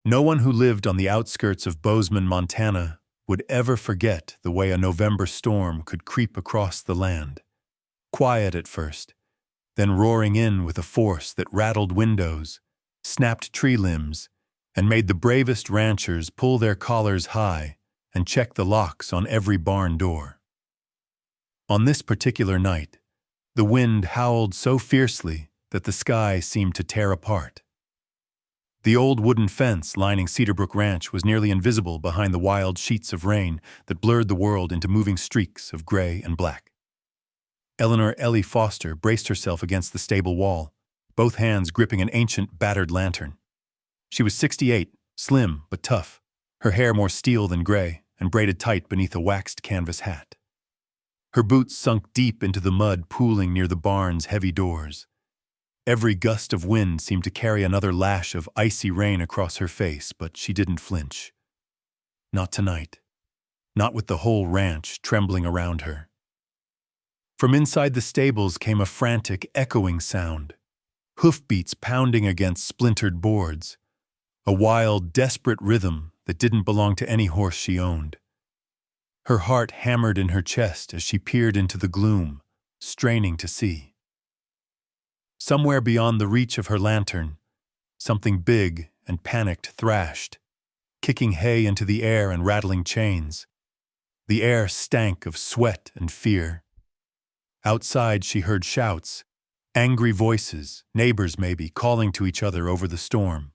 No one who lived on the outskirts of Bozeman, Montana, would ever forget the way a November storm could creep across the land. Quiet at first, then roaring in with a force that rattled windows, snapped tree limbs, and made the bravest ranchers pull their collars high and check the locks on every barn door. On this particular night, the wind howled so fiercely that the sky seemed to tear apart. The old wooden fence lining Cedarbrook Ranch was nearly invisible behind the wild sheets of rain that blurred the world into moving streaks of gray and black. Eleanor Ellie Foster braced herself against the stable wall, both hands gripping an ancient, battered lantern. She was 68, slim but tough, her hair more steel than gray and braided tight beneath a waxed canvas hat. Her boots sunk deep into the mud pooling near the barn's heavy doors. Every gust of wind seemed to carry another lash of icy rain across her face, but she didn't flinch. Not tonight. Not with the whole ranch trembling around her. From inside the stables came a frantic, echoing sound, hoofbeats pounding against splintered boards, a wild, desperate rhythm that didn't belong to any horse she owned. Her heart hammered in her chest as she peered into the gloom, straining to see. Somewhere beyond the reach of her lantern, something big and panicked thrashed, kicking hay into the air and rattling chains. The air stank of sweat and fear. Outside she heard shouts, angry voices, neighbors maybe, calling to each other over the storm.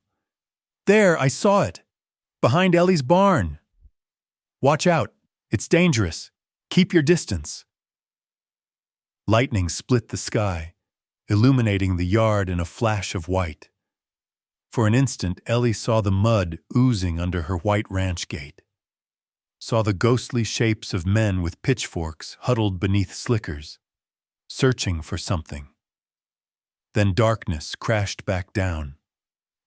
"There, I saw it! Behind Ellie's barn! Watch out! It's dangerous! Keep your distance!" Lightning split the sky, illuminating the yard in a flash of white. For an instant, Ellie saw the mud oozing under her white ranch gate. Saw the ghostly shapes of men with pitchforks huddled beneath slickers, searching for something. Then darkness crashed back down,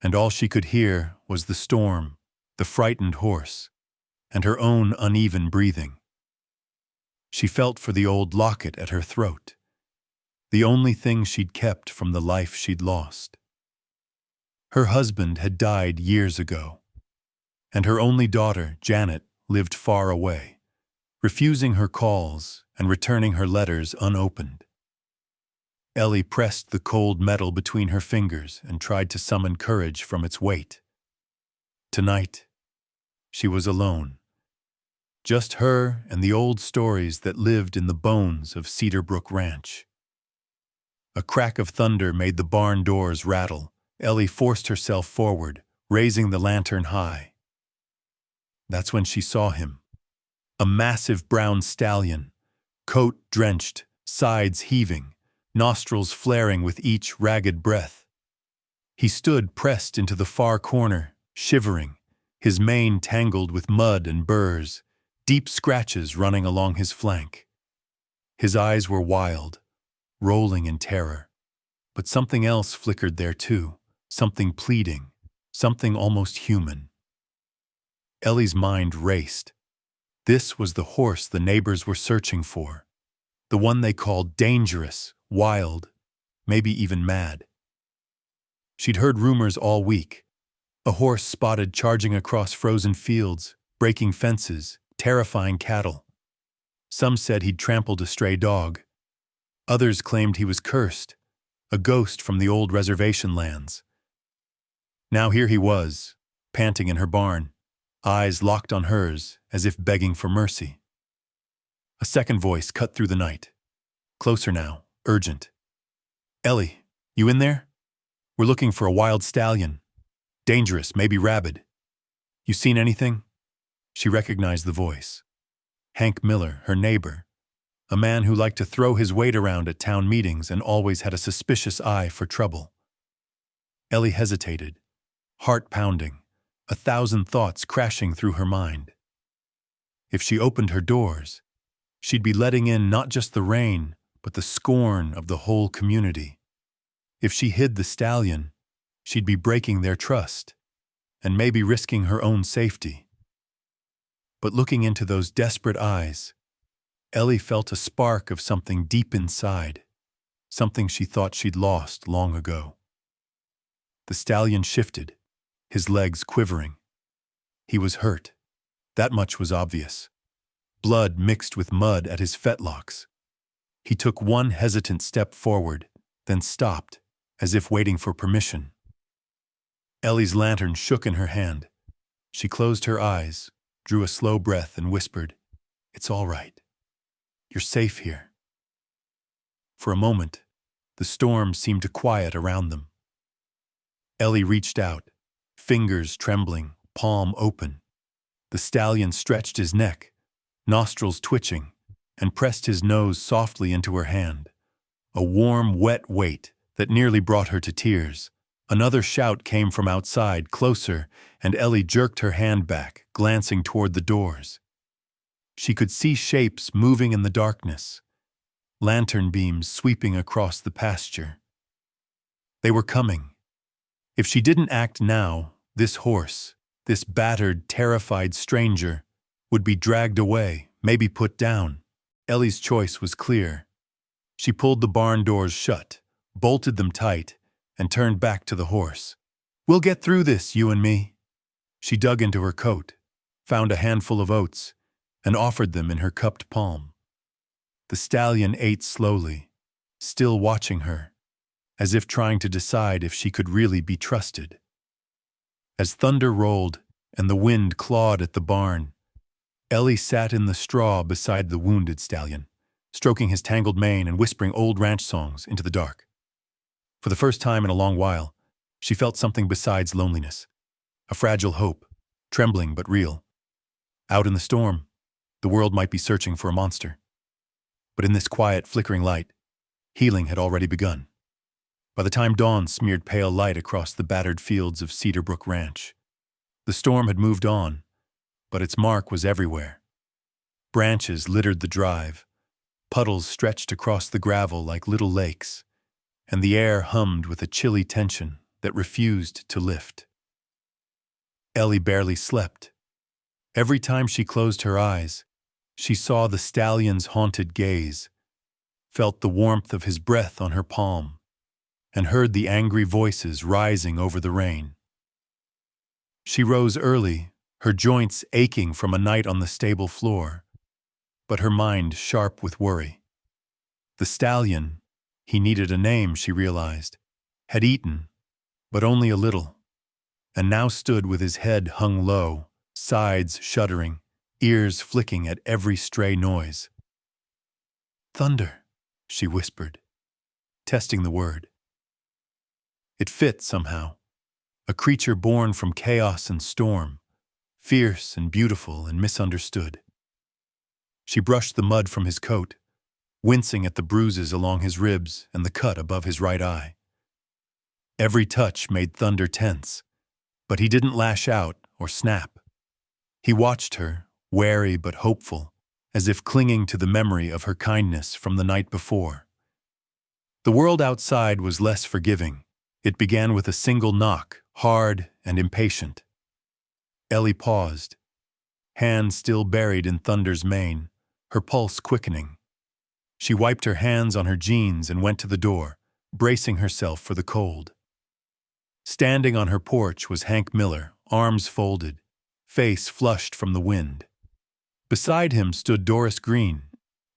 and all she could hear was the storm, the frightened horse, and her own uneven breathing. She felt for the old locket at her throat, the only thing she'd kept from the life she'd lost. Her husband had died years ago, and her only daughter, Janet, lived far away, refusing her calls and returning her letters unopened. Ellie pressed the cold metal between her fingers and tried to summon courage from its weight. Tonight, she was alone. Just her and the old stories that lived in the bones of Cedarbrook Ranch. A crack of thunder made the barn doors rattle. Ellie forced herself forward, raising the lantern high. That's when she saw him. A massive brown stallion, coat drenched, sides heaving, nostrils flaring with each ragged breath. He stood pressed into the far corner, shivering, his mane tangled with mud and burrs, deep scratches running along his flank. His eyes were wild, rolling in terror, but something else flickered there too, something pleading, something almost human. Ellie's mind raced. This was the horse the neighbors were searching for, the one they called dangerous, wild, maybe even mad. She'd heard rumors all week. A horse spotted charging across frozen fields, breaking fences, terrifying cattle. Some said he'd trampled a stray dog. Others claimed he was cursed, a ghost from the old reservation lands. Now here he was, panting in her barn, eyes locked on hers as if begging for mercy. A second voice cut through the night. Closer now, urgent. "Ellie, you in there? We're looking for a wild stallion. Dangerous, maybe rabid. You seen anything?" She recognized the voice. Hank Miller, her neighbor, a man who liked to throw his weight around at town meetings and always had a suspicious eye for trouble. Ellie hesitated, heart pounding, 1,000 thoughts crashing through her mind. If she opened her doors, she'd be letting in not just the rain, but the scorn of the whole community. If she hid the stallion, she'd be breaking their trust, and maybe risking her own safety. But looking into those desperate eyes, Ellie felt a spark of something deep inside, something she thought she'd lost long ago. The stallion shifted, his legs quivering. He was hurt. That much was obvious. Blood mixed with mud at his fetlocks. He took one hesitant step forward, then stopped, as if waiting for permission. Ellie's lantern shook in her hand. She closed her eyes, drew a slow breath, and whispered, "It's all right. You're safe here." For a moment, the storm seemed to quiet around them. Ellie reached out, fingers trembling, palm open. The stallion stretched his neck, nostrils twitching, and pressed his nose softly into her hand. A warm, wet weight that nearly brought her to tears. Another shout came from outside, closer, and Ellie jerked her hand back, glancing toward the doors. She could see shapes moving in the darkness, lantern beams sweeping across the pasture. They were coming. If she didn't act now, this horse, this battered, terrified stranger, would be dragged away, maybe put down. Ellie's choice was clear. She pulled the barn doors shut, bolted them tight, and turned back to the horse. "We'll get through this, you and me." She dug into her coat, found a handful of oats, and offered them in her cupped palm. The stallion ate slowly, still watching her, as if trying to decide if she could really be trusted. As thunder rolled and the wind clawed at the barn, Ellie sat in the straw beside the wounded stallion, stroking his tangled mane and whispering old ranch songs into the dark. For the first time in a long while, she felt something besides loneliness, a fragile hope, trembling but real. Out in the storm, the world might be searching for a monster. But in this quiet, flickering light, healing had already begun. By the time dawn smeared pale light across the battered fields of Cedar Brook Ranch, the storm had moved on, but its mark was everywhere. Branches littered the drive, puddles stretched across the gravel like little lakes, and the air hummed with a chilly tension that refused to lift. Ellie barely slept. Every time she closed her eyes, she saw the stallion's haunted gaze, felt the warmth of his breath on her palm, and heard the angry voices rising over the rain. She rose early, her joints aching from a night on the stable floor, but her mind sharp with worry. The stallion, he needed a name, she realized, had eaten, but only a little, and now stood with his head hung low, sides shuddering, ears flicking at every stray noise. "Thunder," she whispered, testing the word. It fit somehow, a creature born from chaos and storm, fierce and beautiful and misunderstood. She brushed the mud from his coat, wincing at the bruises along his ribs and the cut above his right eye. Every touch made Thunder tense, but he didn't lash out or snap. He watched her, wary but hopeful, as if clinging to the memory of her kindness from the night before. The world outside was less forgiving. It began with a single knock, hard and impatient. Ellie paused, hand still buried in Thunder's mane, her pulse quickening. She wiped her hands on her jeans and went to the door, bracing herself for the cold. Standing on her porch was Hank Miller, arms folded, face flushed from the wind. Beside him stood Doris Green,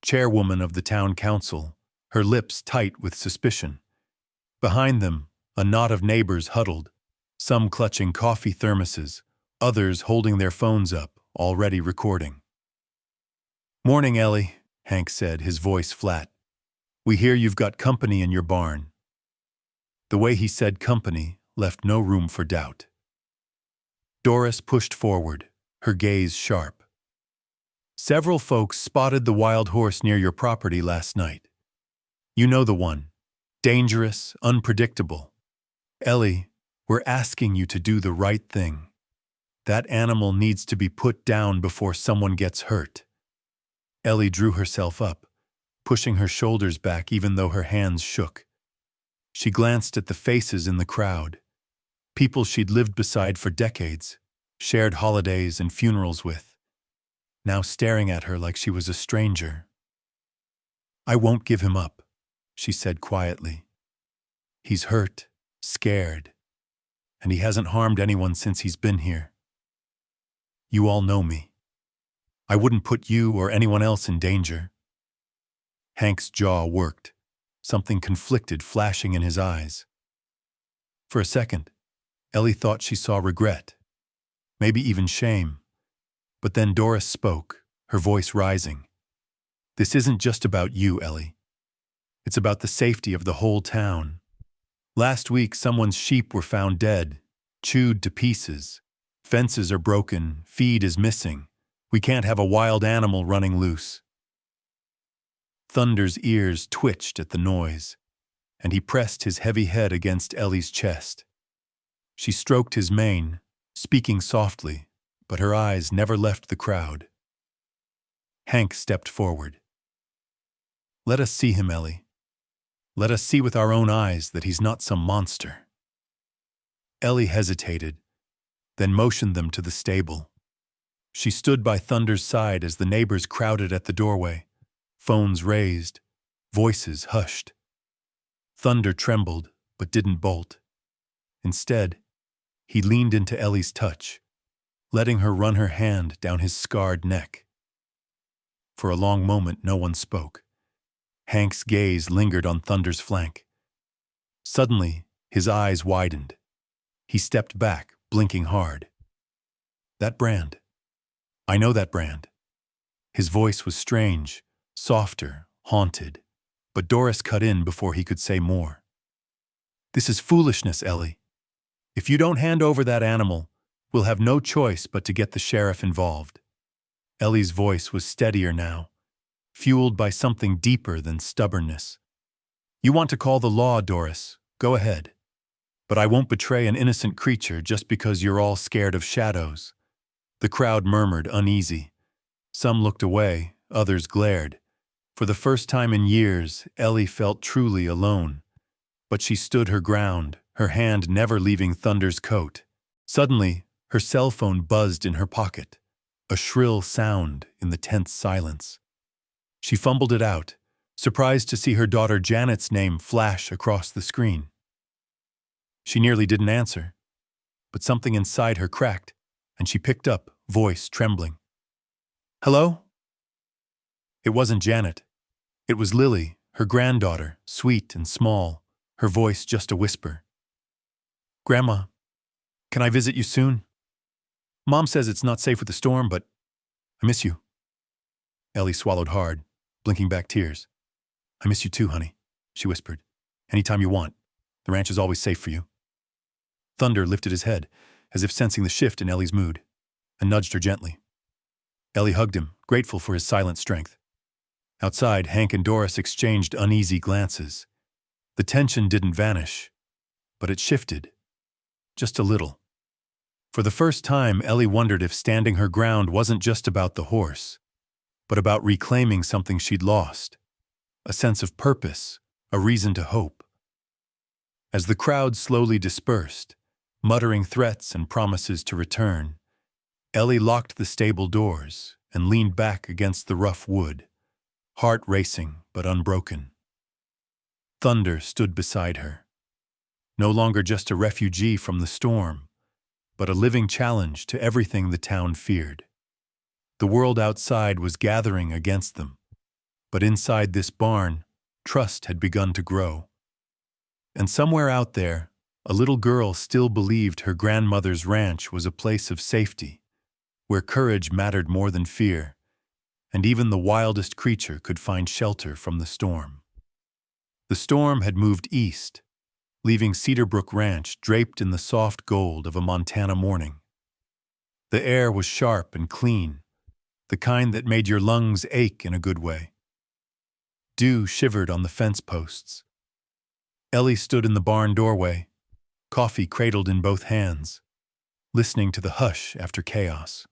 chairwoman of the town council, her lips tight with suspicion. Behind them, a knot of neighbors huddled, some clutching coffee thermoses, others holding their phones up, already recording. "Morning, Ellie," Hank said, his voice flat. "We hear you've got company in your barn." The way he said company left no room for doubt. Doris pushed forward, her gaze sharp. "Several folks spotted the wild horse near your property last night. You know the one. Dangerous, unpredictable. Ellie, we're asking you to do the right thing. That animal needs to be put down before someone gets hurt." Ellie drew herself up, pushing her shoulders back even though her hands shook. She glanced at the faces in the crowd, people she'd lived beside for decades, shared holidays and funerals with, now staring at her like she was a stranger. "I won't give him up," she said quietly. "He's hurt, scared, and he hasn't harmed anyone since he's been here. You all know me. I wouldn't put you or anyone else in danger." Hank's jaw worked, something conflicted flashing in his eyes. For a second, Ellie thought she saw regret, maybe even shame. But then Doris spoke, her voice rising. "This isn't just about you, Ellie. It's about the safety of the whole town. Last week, someone's sheep were found dead, chewed to pieces. Fences are broken, feed is missing. We can't have a wild animal running loose." Thunder's ears twitched at the noise, and he pressed his heavy head against Ellie's chest. She stroked his mane, speaking softly, but her eyes never left the crowd. Hank stepped forward. "Let us see him, Ellie. Let us see with our own eyes that he's not some monster." Ellie hesitated, then motioned them to the stable. She stood by Thunder's side as the neighbors crowded at the doorway, phones raised, voices hushed. Thunder trembled, but didn't bolt. Instead, he leaned into Ellie's touch, letting her run her hand down his scarred neck. For a long moment, no one spoke. Hank's gaze lingered on Thunder's flank. Suddenly, his eyes widened. He stepped back, blinking hard. "That brand. I know that brand." His voice was strange, softer, haunted, but Doris cut in before he could say more. "This is foolishness, Ellie. If you don't hand over that animal, we'll have no choice but to get the sheriff involved." Ellie's voice was steadier now, fueled by something deeper than stubbornness. "You want to call the law, Doris? Go ahead. But I won't betray an innocent creature just because you're all scared of shadows." The crowd murmured, uneasy. Some looked away, others glared. For the first time in years, Ellie felt truly alone. But she stood her ground, her hand never leaving Thunder's coat. Suddenly, her cell phone buzzed in her pocket, a shrill sound in the tense silence. She fumbled it out, surprised to see her daughter Janet's name flash across the screen. She nearly didn't answer, but something inside her cracked, and she picked up, voice trembling. "Hello?" It wasn't Janet. It was Lily, her granddaughter, sweet and small, her voice just a whisper. "Grandma, can I visit you soon? Mom says it's not safe with the storm, but I miss you." Ellie swallowed hard, blinking back tears. "I miss you too, honey," she whispered. "Anytime you want. The ranch is always safe for you." Thunder lifted his head, as if sensing the shift in Ellie's mood, and nudged her gently. Ellie hugged him, grateful for his silent strength. Outside, Hank and Doris exchanged uneasy glances. The tension didn't vanish, but it shifted. Just a little. For the first time, Ellie wondered if standing her ground wasn't just about the horse, but about reclaiming something she'd lost. A sense of purpose, a reason to hope. As the crowd slowly dispersed, muttering threats and promises to return, Ellie locked the stable doors and leaned back against the rough wood, heart racing but unbroken. Thunder stood beside her, no longer just a refugee from the storm, but a living challenge to everything the town feared. The world outside was gathering against them, but inside this barn, trust had begun to grow. And somewhere out there, a little girl still believed her grandmother's ranch was a place of safety, where courage mattered more than fear, and even the wildest creature could find shelter from the storm. The storm had moved east, leaving Cedarbrook Ranch draped in the soft gold of a Montana morning. The air was sharp and clean, the kind that made your lungs ache in a good way. Dew shivered on the fence posts. Ellie stood in the barn doorway, coffee cradled in both hands, listening to the hush after chaos.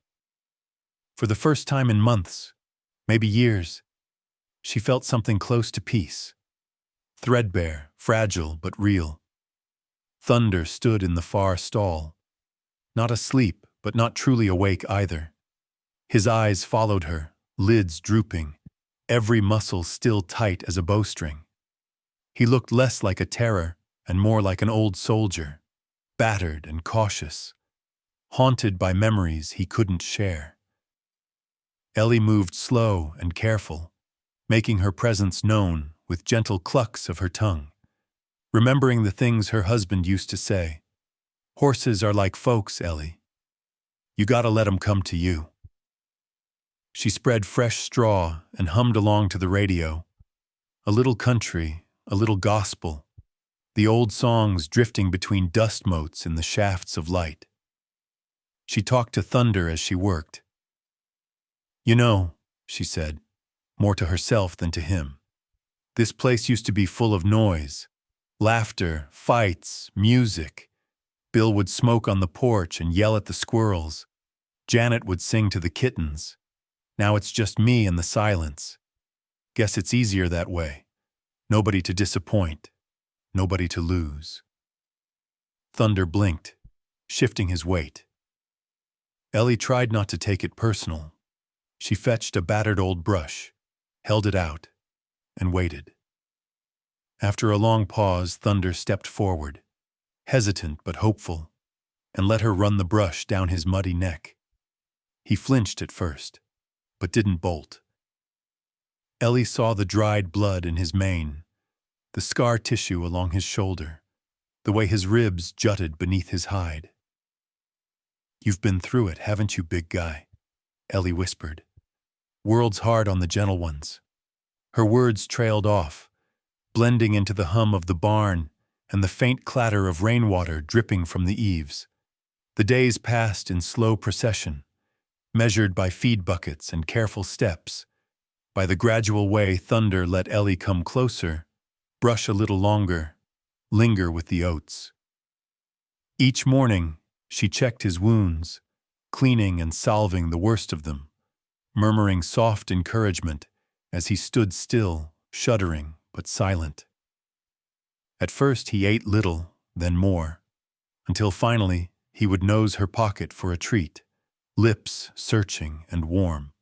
For the first time in months, maybe years, she felt something close to peace. Threadbare, fragile, but real. Thunder stood in the far stall, not asleep, but not truly awake either. His eyes followed her, lids drooping, every muscle still tight as a bowstring. He looked less like a terror and more like an old soldier, battered and cautious, haunted by memories he couldn't share. Ellie moved slow and careful, making her presence known with gentle clucks of her tongue, remembering the things her husband used to say. Horses are like folks, Ellie. You gotta let 'em come to you. She spread fresh straw and hummed along to the radio. A little country, a little gospel, the old songs drifting between dust motes in the shafts of light. She talked to thunder as she worked. You know, she said, more to herself than to him, this place used to be full of noise, laughter, fights, music. Bill would smoke on the porch and yell at the squirrels. Janet would sing to the kittens. Now it's just me and the silence. Guess it's easier that way. Nobody to disappoint. Nobody to lose. Thunder blinked, shifting his weight. Ellie tried not to take it personal. She fetched a battered old brush, held it out, and waited. After a long pause, Thunder stepped forward, hesitant but hopeful, and let her run the brush down his muddy neck. He flinched at first, but didn't bolt. Ellie saw the dried blood in his mane, the scar tissue along his shoulder, the way his ribs jutted beneath his hide. You've been through it, haven't you, big guy? Ellie whispered. World's hard on the gentle ones. Her words trailed off, blending into the hum of the barn and the faint clatter of rainwater dripping from the eaves. The days passed in slow procession, measured by feed buckets and careful steps, by the gradual way Thunder let Ellie come closer, brush a little longer, linger with the oats. Each morning, she checked his wounds, cleaning and salving the worst of them, murmuring soft encouragement as he stood still, shuddering but silent. At first he ate little, then more, until finally he would nose her pocket for a treat, lips searching and warm.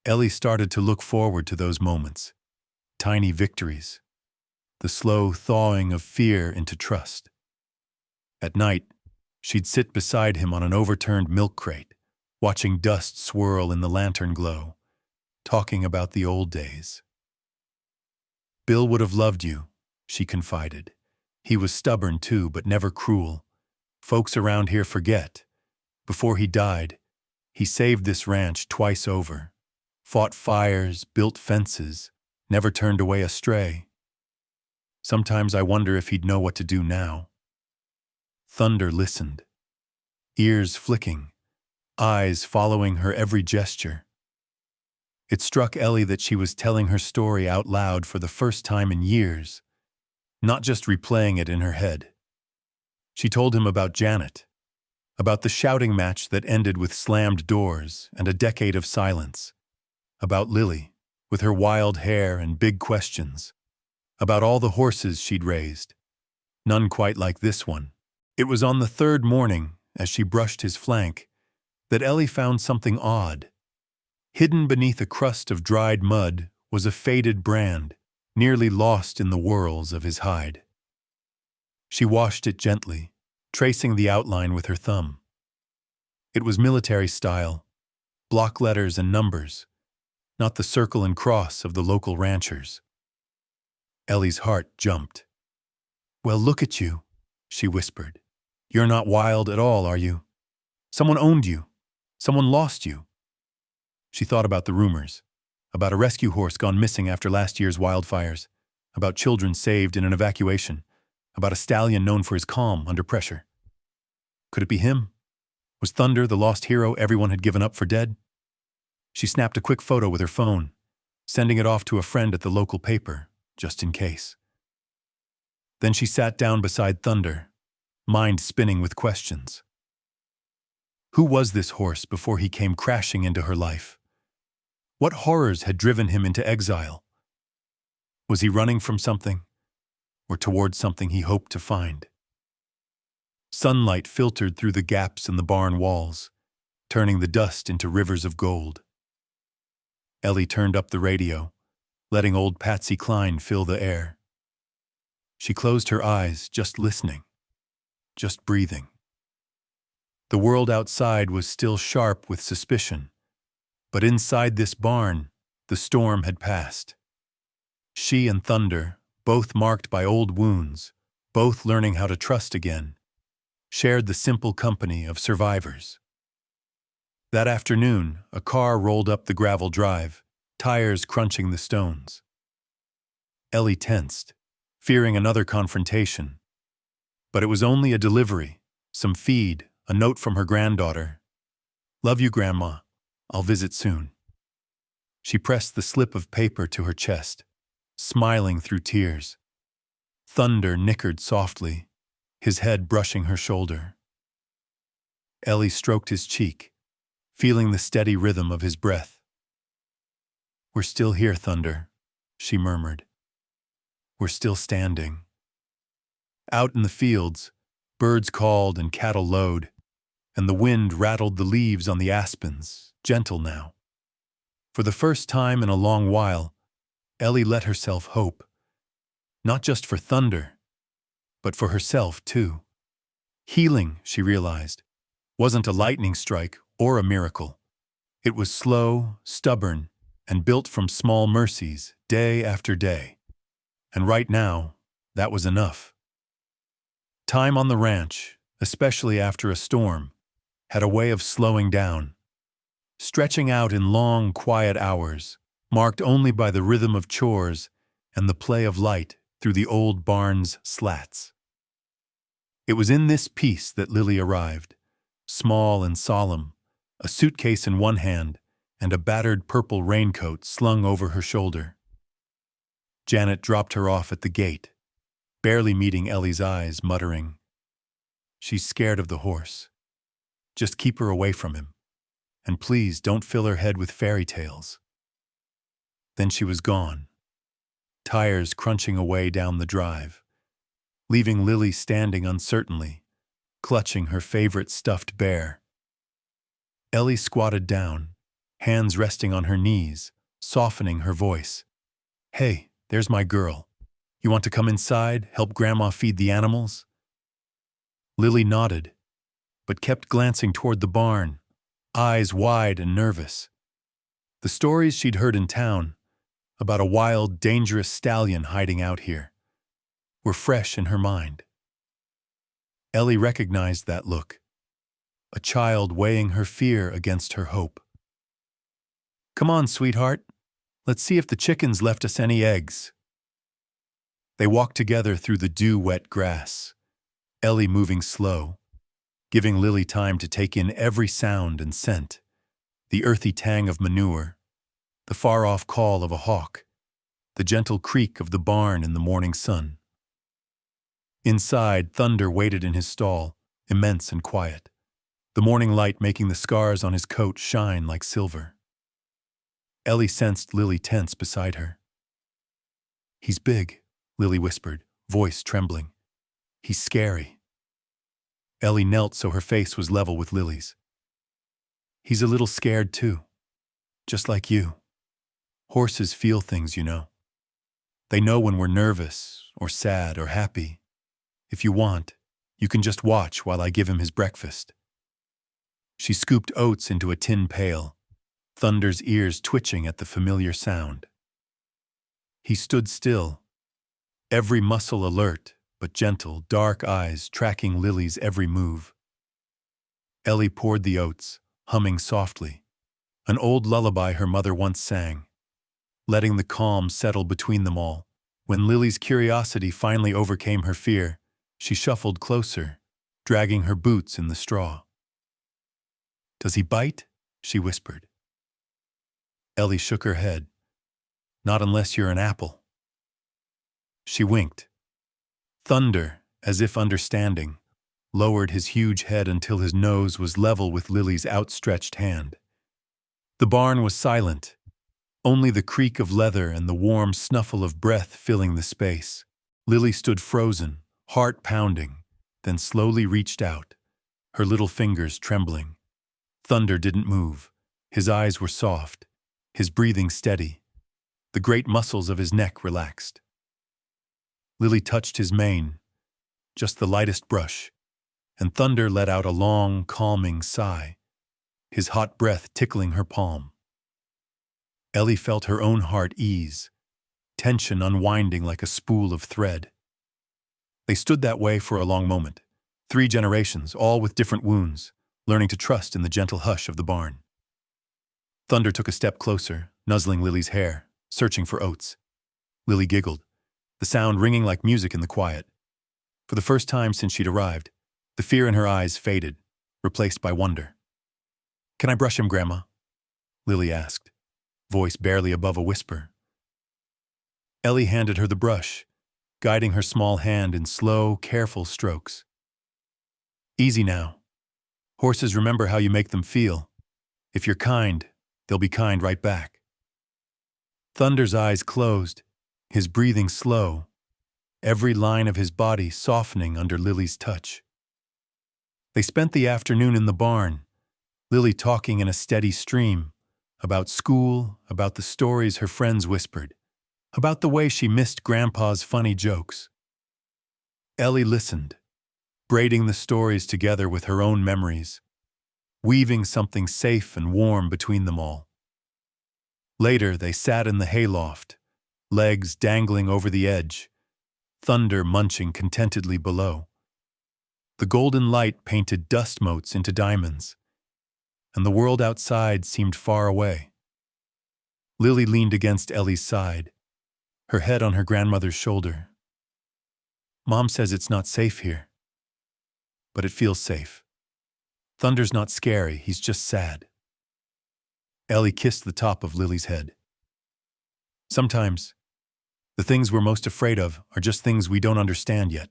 Ellie started to look forward to those moments, tiny victories, the slow thawing of fear into trust. At night, she'd sit beside him on an overturned milk crate, watching dust swirl in the lantern glow, talking about the old days. Bill would have loved you, she confided. He was stubborn too, but never cruel. Folks around here forget. Before he died, he saved this ranch twice over, fought fires, built fences, never turned away a stray. Sometimes I wonder if he'd know what to do now. Thunder listened, ears flicking, eyes following her every gesture. It struck Ellie that she was telling her story out loud for the first time in years, not just replaying it in her head. She told him about Janet, about the shouting match that ended with slammed doors and a decade of silence, about Lily, with her wild hair and big questions, about all the horses she'd raised, none quite like this one. It was on the third morning, as she brushed his flank, that Ellie found something odd. Hidden beneath a crust of dried mud was a faded brand, nearly lost in the whorls of his hide. She washed it gently, tracing the outline with her thumb. It was military style, block letters and numbers, not the circle and cross of the local ranchers. Ellie's heart jumped. Well, look at you, she whispered. You're not wild at all, are you? Someone owned you. Someone lost you. She thought about the rumors, about a rescue horse gone missing after last year's wildfires, about children saved in an evacuation, about a stallion known for his calm under pressure. Could it be him? Was Thunder the lost hero everyone had given up for dead? She snapped a quick photo with her phone, sending it off to a friend at the local paper, just in case. Then she sat down beside Thunder, mind spinning with questions. Who was this horse before he came crashing into her life? What horrors had driven him into exile? Was he running from something, or towards something he hoped to find? Sunlight filtered through the gaps in the barn walls, turning the dust into rivers of gold. Ellie turned up the radio, letting old Patsy Cline fill the air. She closed her eyes, just listening. just breathing. The world outside was still sharp with suspicion, but inside this barn, the storm had passed. She and Thunder, both marked by old wounds, both learning how to trust again, shared the simple company of survivors. That afternoon, a car rolled up the gravel drive, tires crunching the stones. Ellie tensed, fearing another confrontation. But it was only a delivery, some feed, a note from her granddaughter. "Love you, Grandma. I'll visit soon." She pressed the slip of paper to her chest, smiling through tears. Thunder nickered softly, his head brushing her shoulder. Ellie stroked his cheek, feeling the steady rhythm of his breath. "We're still here, Thunder," she murmured. "We're still standing." Out in the fields, birds called and cattle lowed, and the wind rattled the leaves on the aspens, gentle now. For the first time in a long while, Ellie let herself hope. Not just for Thunder, but for herself too. Healing, she realized, wasn't a lightning strike or a miracle. It was slow, stubborn, and built from small mercies, day after day. And right now, that was enough. Time on the ranch, especially after a storm, had a way of slowing down, stretching out in long, quiet hours, marked only by the rhythm of chores and the play of light through the old barn's slats. It was in this peace that Lily arrived, small and solemn, a suitcase in one hand and a battered purple raincoat slung over her shoulder. Janet dropped her off at the gate, barely meeting Ellie's eyes, muttering, "She's scared of the horse. Just keep her away from him. And please don't fill her head with fairy tales." Then she was gone, tires crunching away down the drive, leaving Lily standing uncertainly, clutching her favorite stuffed bear. Ellie squatted down, hands resting on her knees, softening her voice. "Hey, there's my girl. You want to come inside, help Grandma feed the animals?" Lily nodded, but kept glancing toward the barn, eyes wide and nervous. The stories she'd heard in town, about a wild, dangerous stallion hiding out here, were fresh in her mind. Ellie recognized that look, a child weighing her fear against her hope. "Come on, sweetheart. Let's see if the chickens left us any eggs." They walked together through the dew-wet grass, Ellie moving slow, giving Lily time to take in every sound and scent, the earthy tang of manure, the far-off call of a hawk, the gentle creak of the barn in the morning sun. Inside, Thunder waited in his stall, immense and quiet, the morning light making the scars on his coat shine like silver. Ellie sensed Lily tense beside her. "He's big," Lily whispered, voice trembling. "He's scary." Ellie knelt so her face was level with Lily's. "He's a little scared too, just like you. Horses feel things, you know. They know when we're nervous or sad or happy. If you want, you can just watch while I give him his breakfast." She scooped oats into a tin pail, Thunder's ears twitching at the familiar sound. He stood still, every muscle alert but gentle, dark eyes tracking Lily's every move. Ellie poured the oats, humming softly, an old lullaby her mother once sang, letting the calm settle between them all. When Lily's curiosity finally overcame her fear, she shuffled closer, dragging her boots in the straw. "Does he bite?" she whispered. Ellie shook her head. "Not unless you're an apple." She winked. Thunder, as if understanding, lowered his huge head until his nose was level with Lily's outstretched hand. The barn was silent, only the creak of leather and the warm snuffle of breath filling the space. Lily stood frozen, heart pounding, then slowly reached out, her little fingers trembling. Thunder didn't move. His eyes were soft, his breathing steady. The great muscles of his neck relaxed. Lily touched his mane, just the lightest brush, and Thunder let out a long, calming sigh, his hot breath tickling her palm. Ellie felt her own heart ease, tension unwinding like a spool of thread. They stood that way for a long moment, 3 generations, all with different wounds, learning to trust in the gentle hush of the barn. Thunder took a step closer, nuzzling Lily's hair, searching for oats. Lily giggled, the sound ringing like music in the quiet. For the first time since she'd arrived, the fear in her eyes faded, replaced by wonder. "Can I brush him, Grandma?" Lily asked, voice barely above a whisper. Ellie handed her the brush, guiding her small hand in slow, careful strokes. "Easy now. Horses remember how you make them feel. If you're kind, they'll be kind right back." Thunder's eyes closed, his breathing slow, every line of his body softening under Lily's touch. They spent the afternoon in the barn, Lily talking in a steady stream, about school, about the stories her friends whispered, about the way she missed Grandpa's funny jokes. Ellie listened, braiding the stories together with her own memories, weaving something safe and warm between them all. Later, they sat in the hayloft, legs dangling over the edge, Thunder munching contentedly below. The golden light painted dust motes into diamonds, and the world outside seemed far away. Lily leaned against Ellie's side, her head on her grandmother's shoulder. "Mom says it's not safe here, but it feels safe. Thunder's not scary, he's just sad." Ellie kissed the top of Lily's head. "Sometimes, the things we're most afraid of are just things we don't understand yet.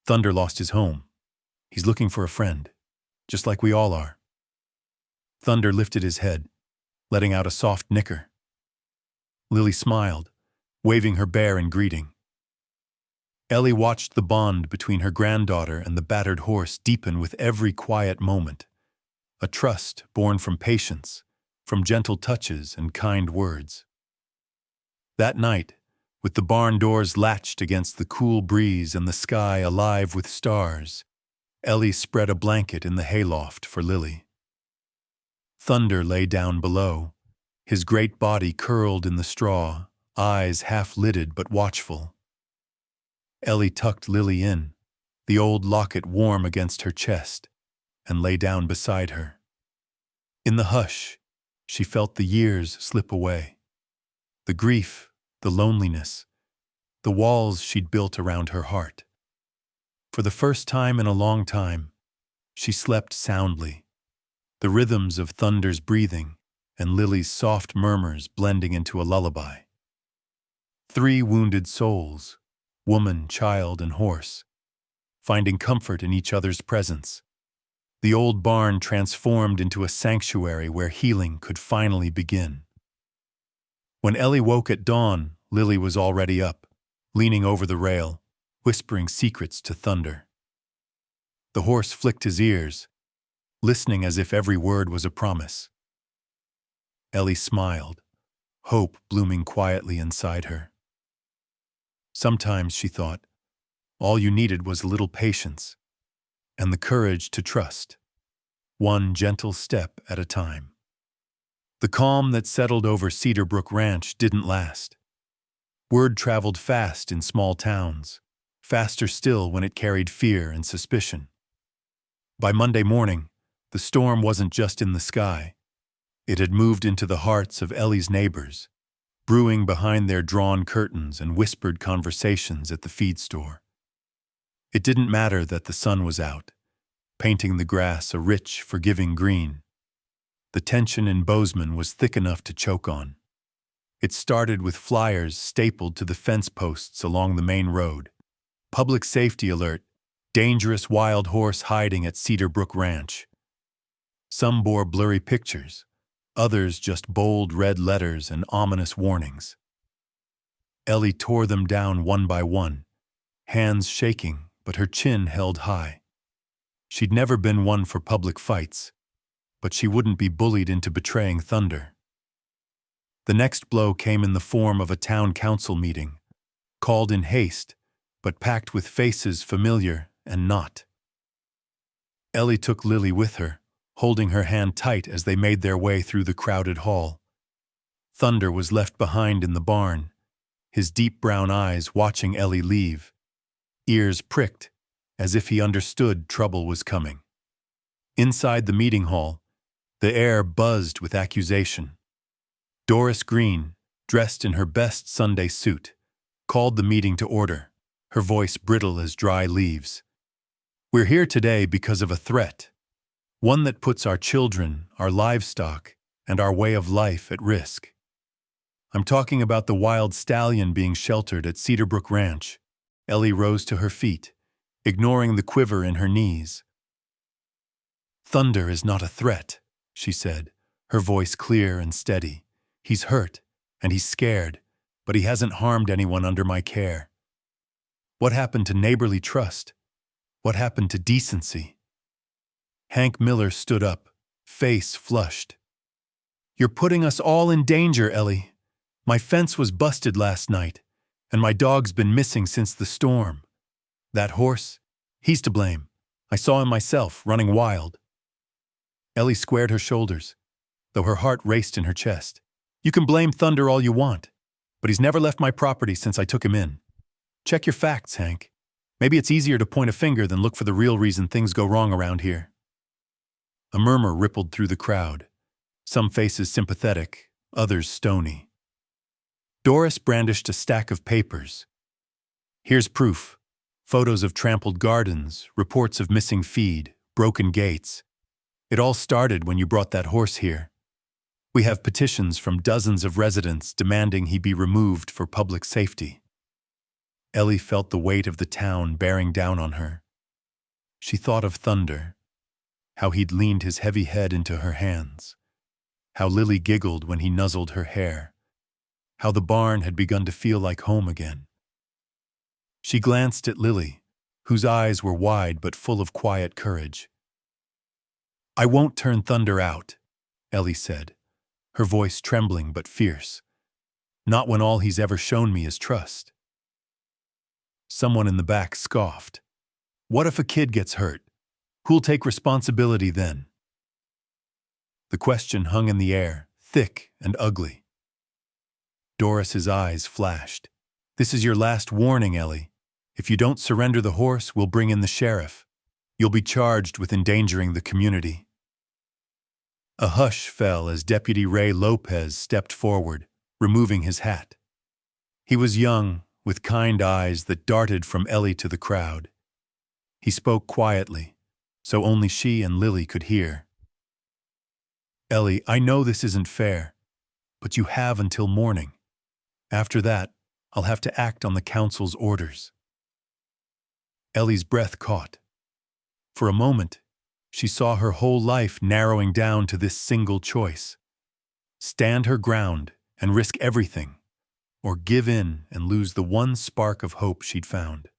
Thunder lost his home. He's looking for a friend, just like we all are." Thunder lifted his head, letting out a soft nicker. Lily smiled, waving her bear in greeting. Ellie watched the bond between her granddaughter and the battered horse deepen with every quiet moment, a trust born from patience, from gentle touches and kind words. That night, with the barn doors latched against the cool breeze and the sky alive with stars, Ellie spread a blanket in the hayloft for Lily. Thunder lay down below, his great body curled in the straw, eyes half-lidded but watchful. Ellie tucked Lily in, the old locket warm against her chest, and lay down beside her. In the hush, she felt the years slip away. The grief, the loneliness, the walls she'd built around her heart. For the first time in a long time, she slept soundly, the rhythms of Thunder's breathing and Lily's soft murmurs blending into a lullaby. 3 wounded souls, woman, child, and horse, finding comfort in each other's presence. The old barn transformed into a sanctuary where healing could finally begin. When Ellie woke at dawn, Lily was already up, leaning over the rail, whispering secrets to Thunder. The horse flicked his ears, listening as if every word was a promise. Ellie smiled, hope blooming quietly inside her. Sometimes, she thought, all you needed was a little patience and the courage to trust, one gentle step at a time. The calm that settled over Cedar Brook Ranch didn't last. Word traveled fast in small towns, faster still when it carried fear and suspicion. By Monday morning, the storm wasn't just in the sky. It had moved into the hearts of Ellie's neighbors, brewing behind their drawn curtains and whispered conversations at the feed store. It didn't matter that the sun was out, painting the grass a rich, forgiving green. The tension in Bozeman was thick enough to choke on. It started with flyers stapled to the fence posts along the main road. Public safety alert, dangerous wild horse hiding at Cedar Brook Ranch. Some bore blurry pictures, others just bold red letters and ominous warnings. Ellie tore them down one by one, hands shaking, but her chin held high. She'd never been one for public fights, but she wouldn't be bullied into betraying Thunder. The next blow came in the form of a town council meeting, called in haste, but packed with faces familiar and not. Ellie took Lily with her, holding her hand tight as they made their way through the crowded hall. Thunder was left behind in the barn, his deep brown eyes watching Ellie leave, ears pricked, as if he understood trouble was coming. Inside the meeting hall, the air buzzed with accusation. Doris Green, dressed in her best Sunday suit, called the meeting to order, her voice brittle as dry leaves. "We're here today because of a threat, one that puts our children, our livestock, and our way of life at risk. I'm talking about the wild stallion being sheltered at Cedarbrook Ranch." Ellie rose to her feet, ignoring the quiver in her knees. "Thunder is not a threat," she said, her voice clear and steady. "He's hurt, and he's scared, but he hasn't harmed anyone under my care. What happened to neighborly trust? What happened to decency?" Hank Miller stood up, face flushed. "You're putting us all in danger, Ellie. My fence was busted last night, and my dog's been missing since the storm. That horse, he's to blame. I saw him myself, running wild." Ellie squared her shoulders, though her heart raced in her chest. "You can blame Thunder all you want, but he's never left my property since I took him in. Check your facts, Hank. Maybe it's easier to point a finger than look for the real reason things go wrong around here." A murmur rippled through the crowd, some faces sympathetic, others stony. Doris brandished a stack of papers. "Here's proof. Photos of trampled gardens, reports of missing feed, broken gates. It all started when you brought that horse here. We have petitions from dozens of residents demanding he be removed for public safety." Ellie felt the weight of the town bearing down on her. She thought of Thunder, how he'd leaned his heavy head into her hands, how Lily giggled when he nuzzled her hair, how the barn had begun to feel like home again. She glanced at Lily, whose eyes were wide but full of quiet courage. "I won't turn Thunder out," Ellie said, her voice trembling but fierce. "Not when all he's ever shown me is trust." Someone in the back scoffed. "What if a kid gets hurt? Who'll take responsibility then?" The question hung in the air, thick and ugly. Doris's eyes flashed. "This is your last warning, Ellie. If you don't surrender the horse, we'll bring in the sheriff. You'll be charged with endangering the community." A hush fell as Deputy Ray Lopez stepped forward, removing his hat. He was young, with kind eyes that darted from Ellie to the crowd. He spoke quietly, so only she and Lily could hear. "Ellie, I know this isn't fair, but you have until morning. After that, I'll have to act on the council's orders." Ellie's breath caught. For a moment, she saw her whole life narrowing down to this single choice: stand her ground and risk everything, or give in and lose the one spark of hope she'd found.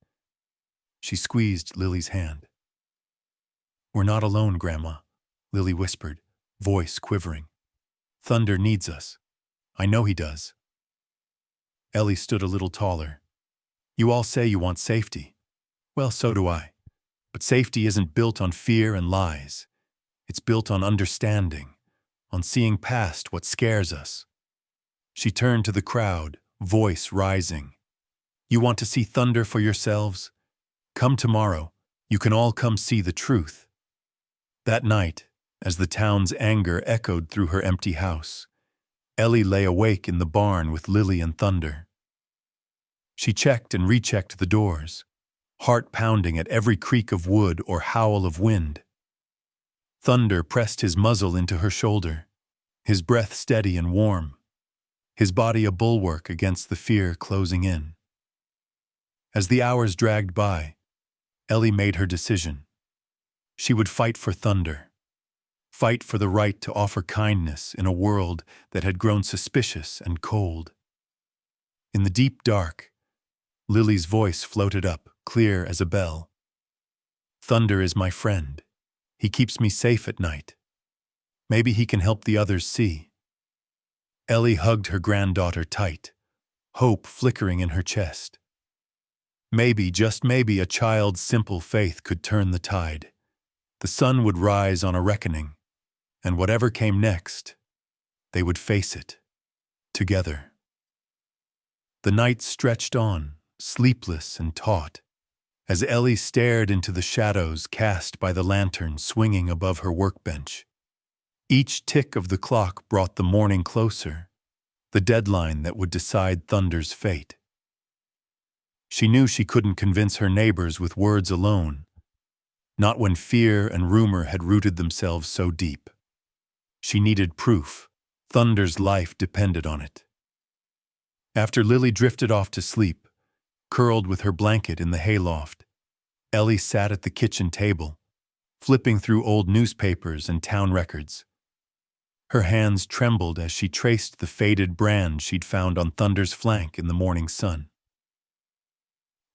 She squeezed Lily's hand. "We're not alone, Grandma," Lily whispered, voice quivering. "Thunder needs us. I know he does." Ellie stood a little taller. "You all say you want safety. Well, so do I. But safety isn't built on fear and lies. It's built on understanding, on seeing past what scares us." She turned to the crowd, voice rising. "You want to see Thunder for yourselves? Come tomorrow. You can all come see the truth." That night, as the town's anger echoed through her empty house, Ellie lay awake in the barn with Lily and Thunder. She checked and rechecked the doors, heart pounding at every creak of wood or howl of wind. Thunder pressed his muzzle into her shoulder, his breath steady and warm, his body a bulwark against the fear closing in. As the hours dragged by, Ellie made her decision. She would fight for Thunder, fight for the right to offer kindness in a world that had grown suspicious and cold. In the deep dark, Lily's voice floated up, clear as a bell. "Thunder is my friend. He keeps me safe at night. Maybe he can help the others see." Ellie hugged her granddaughter tight, hope flickering in her chest. Maybe, just maybe, a child's simple faith could turn the tide. The sun would rise on a reckoning, and whatever came next, they would face it, together. The night stretched on, sleepless and taut, as Ellie stared into the shadows cast by the lantern swinging above her workbench. Each tick of the clock brought the morning closer, the deadline that would decide Thunder's fate. She knew she couldn't convince her neighbors with words alone, not when fear and rumor had rooted themselves so deep. She needed proof. Thunder's life depended on it. After Lily drifted off to sleep, curled with her blanket in the hayloft, Ellie sat at the kitchen table, flipping through old newspapers and town records. Her hands trembled as she traced the faded brand she'd found on Thunder's flank in the morning sun.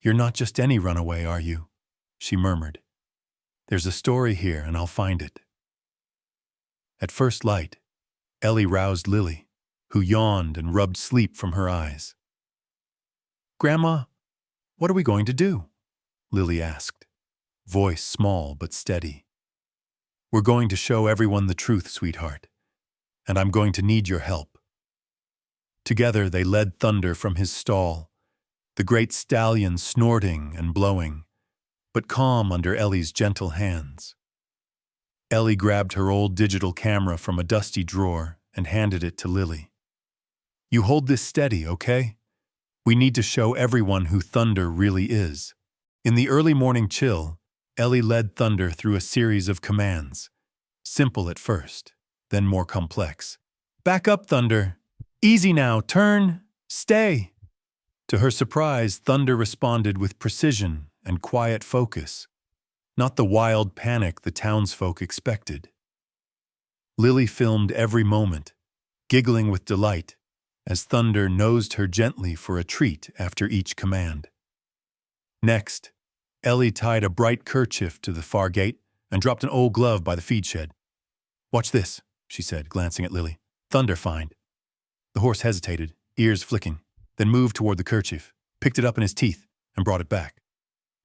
"You're not just any runaway, are you?" she murmured. "There's a story here, and I'll find it." At first light, Ellie roused Lily, who yawned and rubbed sleep from her eyes. "Grandma, what are we going to do?" Lily asked, voice small but steady. "We're going to show everyone the truth, sweetheart, and I'm going to need your help." Together they led Thunder from his stall, the great stallion snorting and blowing, but calm under Ellie's gentle hands. Ellie grabbed her old digital camera from a dusty drawer and handed it to Lily. "You hold this steady, okay? We need to show everyone who Thunder really is." In the early morning chill, Ellie led Thunder through a series of commands, simple at first, then more complex. "Back up, Thunder. Easy now. Turn. Stay." To her surprise, Thunder responded with precision and quiet focus, not the wild panic the townsfolk expected. Lily filmed every moment, giggling with delight, as Thunder nosed her gently for a treat after each command. Next, Ellie tied a bright kerchief to the far gate and dropped an old glove by the feed shed. "Watch this," she said, glancing at Lily. "Thunder find." The horse hesitated, ears flicking, then moved toward the kerchief, picked it up in his teeth, and brought it back.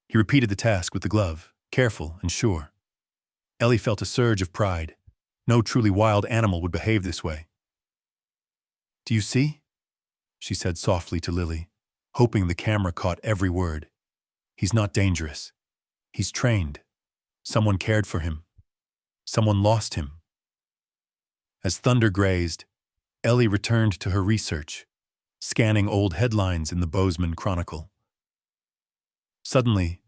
He repeated the task with the glove, careful and sure. Ellie felt a surge of pride. No truly wild animal would behave this way. "Do you see?" she said softly to Lily, hoping the camera caught every word. "He's not dangerous. He's trained. Someone cared for him. Someone lost him." As Thunder grazed, Ellie returned to her research, scanning old headlines in the Bozeman Chronicle. Suddenly,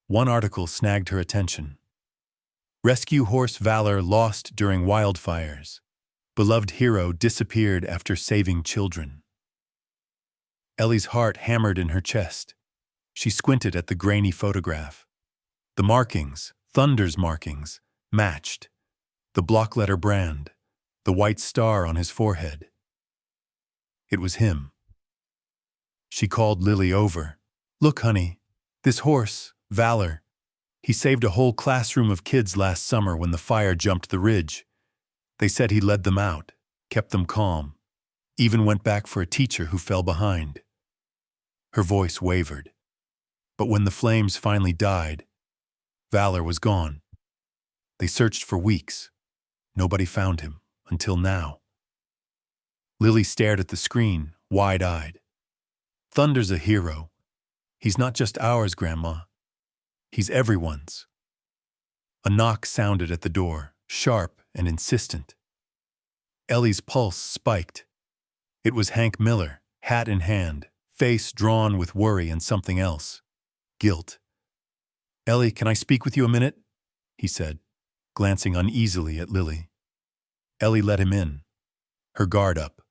one article snagged her attention. "Rescue horse Valor lost during wildfires. Beloved hero disappeared after saving children." Ellie's heart hammered in her chest. She squinted at the grainy photograph. The markings, Thunder's markings, matched. The block letter brand, the white star on his forehead. It was him. She called Lily over. "Look, honey, this horse, Valor, he saved a whole classroom of kids last summer when the fire jumped the ridge. They said he led them out, kept them calm, even went back for a teacher who fell behind." Her voice wavered. But when the flames finally died, Valor was gone. They searched for weeks. Nobody found him, until now. Lily stared at the screen, wide-eyed. "Thunder's a hero. He's not just ours, Grandma. He's everyone's." A knock sounded at the door, sharp and insistent. Ellie's pulse spiked. It was Hank Miller, hat in hand, face drawn with worry and something else. Guilt. "Ellie, can I speak with you a minute?" he said, glancing uneasily at Lily. Ellie let him in, her guard up.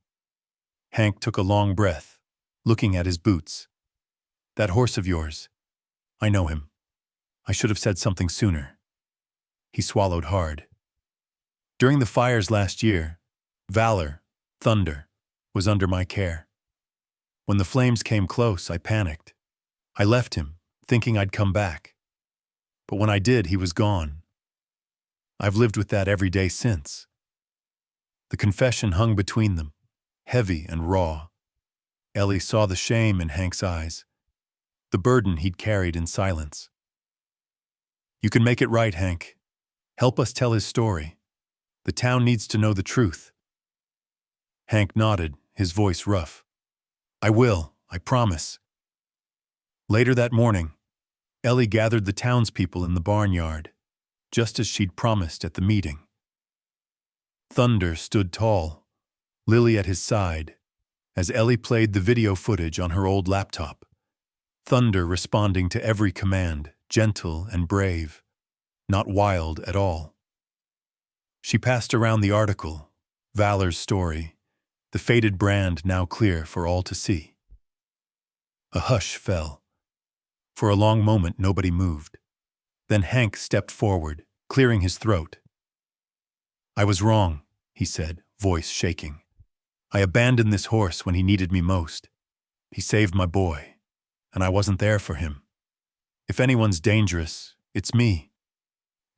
Hank took a long breath, looking at his boots. "That horse of yours, I know him. I should have said something sooner." He swallowed hard. "During the fires last year, Valor, Thunder, was under my care. When the flames came close, I panicked. I left him, thinking I'd come back. But when I did, he was gone. I've lived with that every day since." The confession hung between them, heavy and raw. Ellie saw the shame in Hank's eyes, the burden he'd carried in silence. "You can make it right, Hank. Help us tell his story. The town needs to know the truth." Hank nodded, his voice rough. "I will, I promise." Later that morning, Ellie gathered the townspeople in the barnyard, just as she'd promised at the meeting. Thunder stood tall, Lily at his side, as Ellie played the video footage on her old laptop. Thunder responding to every command, gentle and brave, not wild at all. She passed around the article, Valor's story, the faded brand now clear for all to see. A hush fell. For a long moment nobody moved. Then Hank stepped forward, clearing his throat. "I was wrong," he said, voice shaking. "I abandoned this horse when he needed me most. He saved my boy, and I wasn't there for him. If anyone's dangerous, it's me,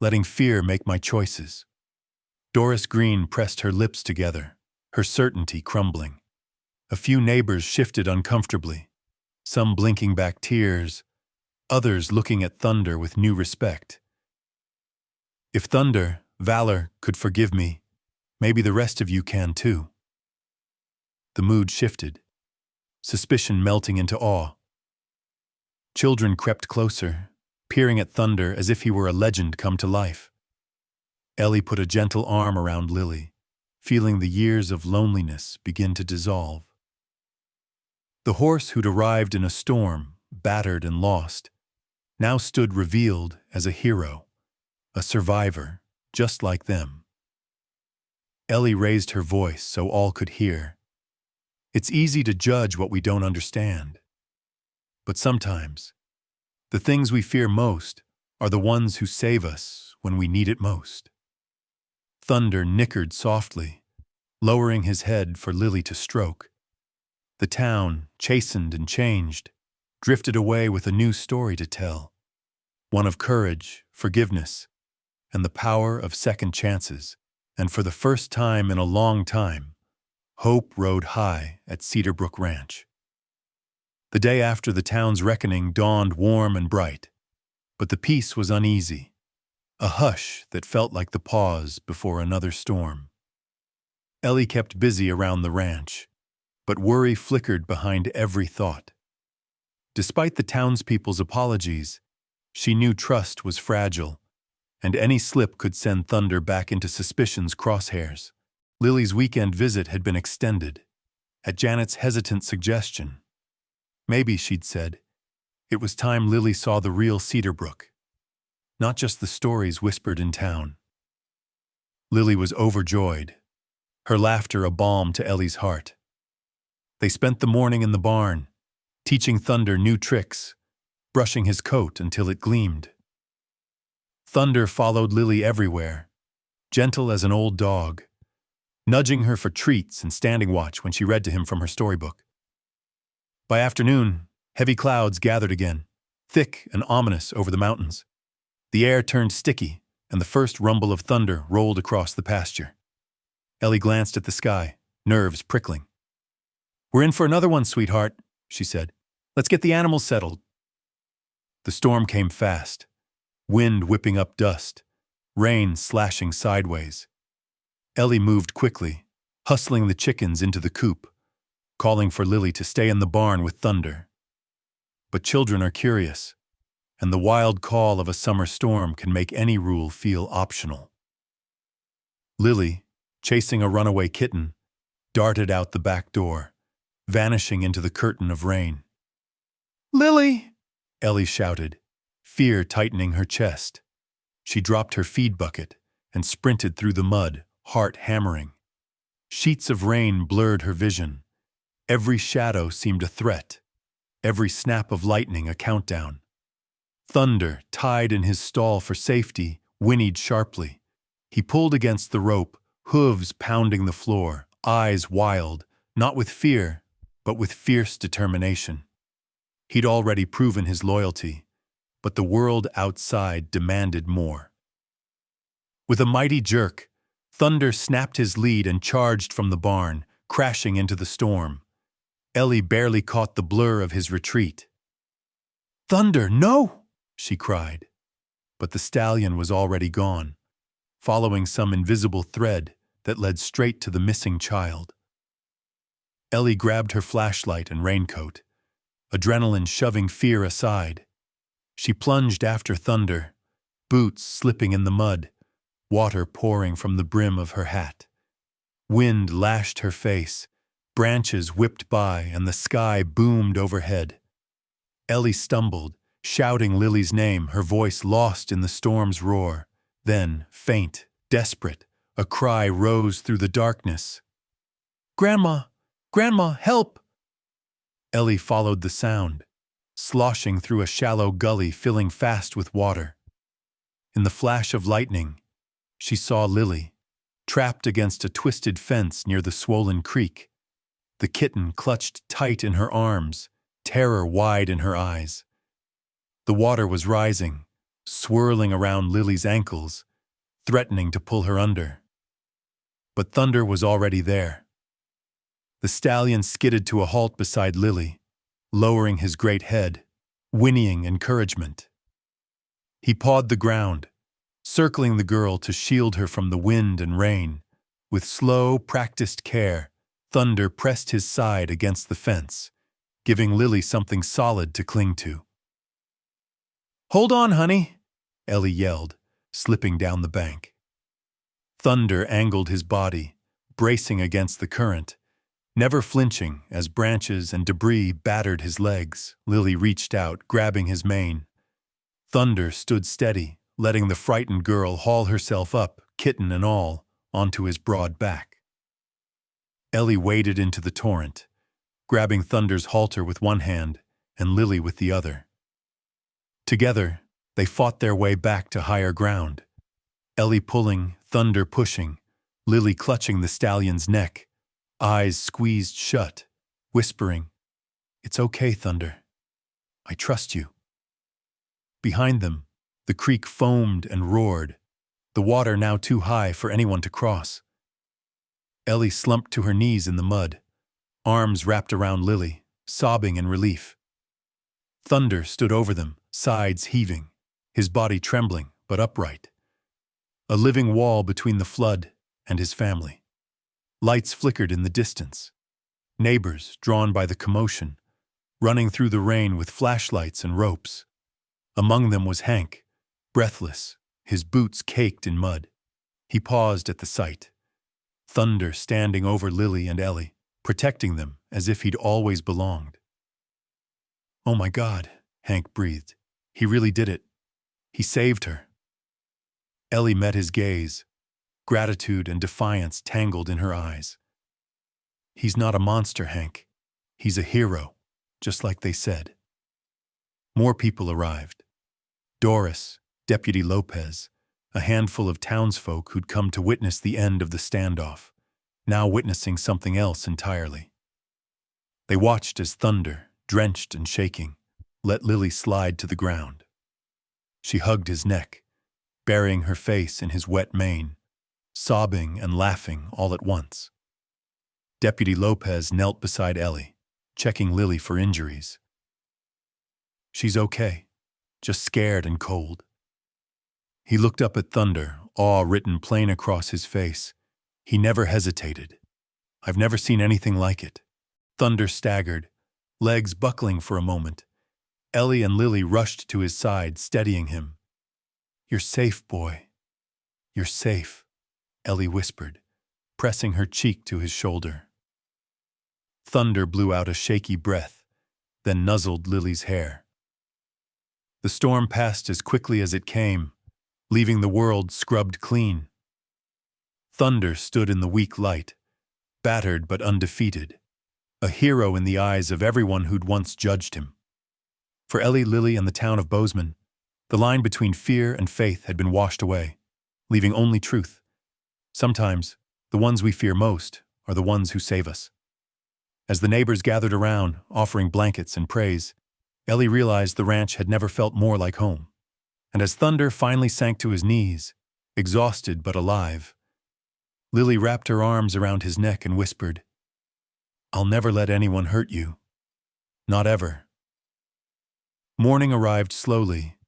letting fear make my choices." Doris Green pressed her lips together, her certainty crumbling. A few neighbors shifted uncomfortably, some blinking back tears, others looking at Thunder with new respect. "If Thunder, Valor, could forgive me, maybe the rest of you can too." The mood shifted, suspicion melting into awe. Children crept closer, peering at Thunder as if he were a legend come to life. Ellie put a gentle arm around Lily, feeling the years of loneliness begin to dissolve. The horse who'd arrived in a storm, battered and lost, now stood revealed as a hero, a survivor, just like them. Ellie raised her voice so all could hear. "It's easy to judge what we don't understand. But sometimes, the things we fear most are the ones who save us when we need it most." Thunder nickered softly, lowering his head for Lily to stroke. The town, chastened and changed, drifted away with a new story to tell, one of courage, forgiveness, and the power of second chances. And for the first time in a long time, hope rode high at Cedarbrook Ranch. The day after the town's reckoning dawned warm and bright, but the peace was uneasy, a hush that felt like the pause before another storm. Ellie kept busy around the ranch, but worry flickered behind every thought. Despite the townspeople's apologies, she knew trust was fragile, and any slip could send Thunder back into suspicion's crosshairs. Lily's weekend visit had been extended, at Janet's hesitant suggestion. Maybe, she'd said, it was time Lily saw the real Cedarbrook, not just the stories whispered in town. Lily was overjoyed, her laughter a balm to Ellie's heart. They spent the morning in the barn, teaching Thunder new tricks, brushing his coat until it gleamed. Thunder followed Lily everywhere, gentle as an old dog, nudging her for treats and standing watch when she read to him from her storybook. By afternoon, heavy clouds gathered again, thick and ominous over the mountains. The air turned sticky, and the first rumble of thunder rolled across the pasture. Ellie glanced at the sky, nerves prickling. "We're in for another one, sweetheart," she said. "Let's get the animals settled." The storm came fast, wind whipping up dust, rain slashing sideways. Ellie moved quickly, hustling the chickens into the coop, calling for Lily to stay in the barn with Thunder. But children are curious, and the wild call of a summer storm can make any rule feel optional. Lily, chasing a runaway kitten, darted out the back door, vanishing into the curtain of rain. "Lily!" Ellie shouted, fear tightening her chest. She dropped her feed bucket and sprinted through the mud, heart hammering. Sheets of rain blurred her vision. Every shadow seemed a threat, every snap of lightning a countdown. Thunder, tied in his stall for safety, whinnied sharply. He pulled against the rope, hooves pounding the floor, eyes wild, not with fear, but with fierce determination. He'd already proven his loyalty, but the world outside demanded more. With a mighty jerk, Thunder snapped his lead and charged from the barn, crashing into the storm. Ellie barely caught the blur of his retreat. "Thunder, no!" she cried. But the stallion was already gone, following some invisible thread that led straight to the missing child. Ellie grabbed her flashlight and raincoat, adrenaline shoving fear aside. She plunged after Thunder, boots slipping in the mud, water pouring from the brim of her hat. Wind lashed her face, branches whipped by, and the sky boomed overhead. Ellie stumbled, shouting Lily's name, her voice lost in the storm's roar. Then, faint, desperate, a cry rose through the darkness. "Grandma! Grandma, help!" Ellie followed the sound, sloshing through a shallow gully filling fast with water. In the flash of lightning, she saw Lily, trapped against a twisted fence near the swollen creek. The kitten clutched tight in her arms, terror wide in her eyes. The water was rising, swirling around Lily's ankles, threatening to pull her under. But Thunder was already there. The stallion skidded to a halt beside Lily, lowering his great head, whinnying encouragement. He pawed the ground, circling the girl to shield her from the wind and rain. With slow, practiced care, Thunder pressed his side against the fence, giving Lily something solid to cling to. "Hold on, honey," Ellie yelled, slipping down the bank. Thunder angled his body, bracing against the current, never flinching as branches and debris battered his legs. Lily reached out, grabbing his mane. Thunder stood steady, letting the frightened girl haul herself up, kitten and all, onto his broad back. Ellie waded into the torrent, grabbing Thunder's halter with one hand and Lily with the other. Together, they fought their way back to higher ground, Ellie pulling, Thunder pushing, Lily clutching the stallion's neck, eyes squeezed shut, whispering, "It's okay, Thunder. I trust you." Behind them, the creek foamed and roared, the water now too high for anyone to cross. Ellie slumped to her knees in the mud, arms wrapped around Lily, sobbing in relief. Thunder stood over them, sides heaving, his body trembling but upright. A living wall between the flood and his family. Lights flickered in the distance. Neighbors, drawn by the commotion, running through the rain with flashlights and ropes. Among them was Hank, breathless, his boots caked in mud. He paused at the sight. Thunder standing over Lily and Ellie, protecting them as if he'd always belonged. "Oh my God," Hank breathed. "He really did it. He saved her." Ellie met his gaze, gratitude and defiance tangled in her eyes. "He's not a monster, Hank. He's a hero, just like they said." More people arrived. Doris, Deputy Lopez, a handful of townsfolk who'd come to witness the end of the standoff, now witnessing something else entirely. They watched as Thunder, drenched and shaking, let Lily slide to the ground. She hugged his neck, burying her face in his wet mane, sobbing and laughing all at once. Deputy Lopez knelt beside Ellie, checking Lily for injuries. "She's okay, just scared and cold." He looked up at Thunder, awe written plain across his face. He never hesitated. "I've never seen anything like it." Thunder staggered, legs buckling for a moment. Ellie and Lily rushed to his side, steadying him. "You're safe, boy. You're safe," Ellie whispered, pressing her cheek to his shoulder. Thunder blew out a shaky breath, then nuzzled Lily's hair. The storm passed as quickly as it came, leaving the world scrubbed clean. Thunder stood in the weak light, battered but undefeated, a hero in the eyes of everyone who'd once judged him. For Ellie, Lily, and the town of Bozeman, the line between fear and faith had been washed away, leaving only truth. Sometimes, the ones we fear most are the ones who save us. As the neighbors gathered around, offering blankets and praise, Ellie realized the ranch had never felt more like home. And as Thunder finally sank to his knees, exhausted but alive, Lily wrapped her arms around his neck and whispered, "I'll never let anyone hurt you. Not ever." Morning arrived slowly.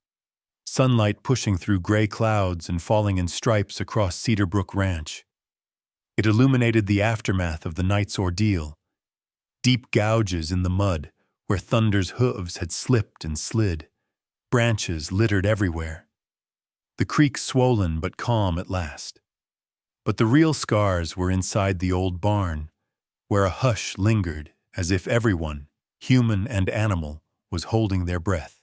sunlight pushing through gray clouds and falling in stripes across Cedar Brook Ranch. It illuminated the aftermath of the night's ordeal, deep gouges in the mud where Thunder's hooves had slipped and slid, branches littered everywhere. The creek swollen but calm at last. But the real scars were inside the old barn, where a hush lingered as if everyone, human and animal, was holding their breath.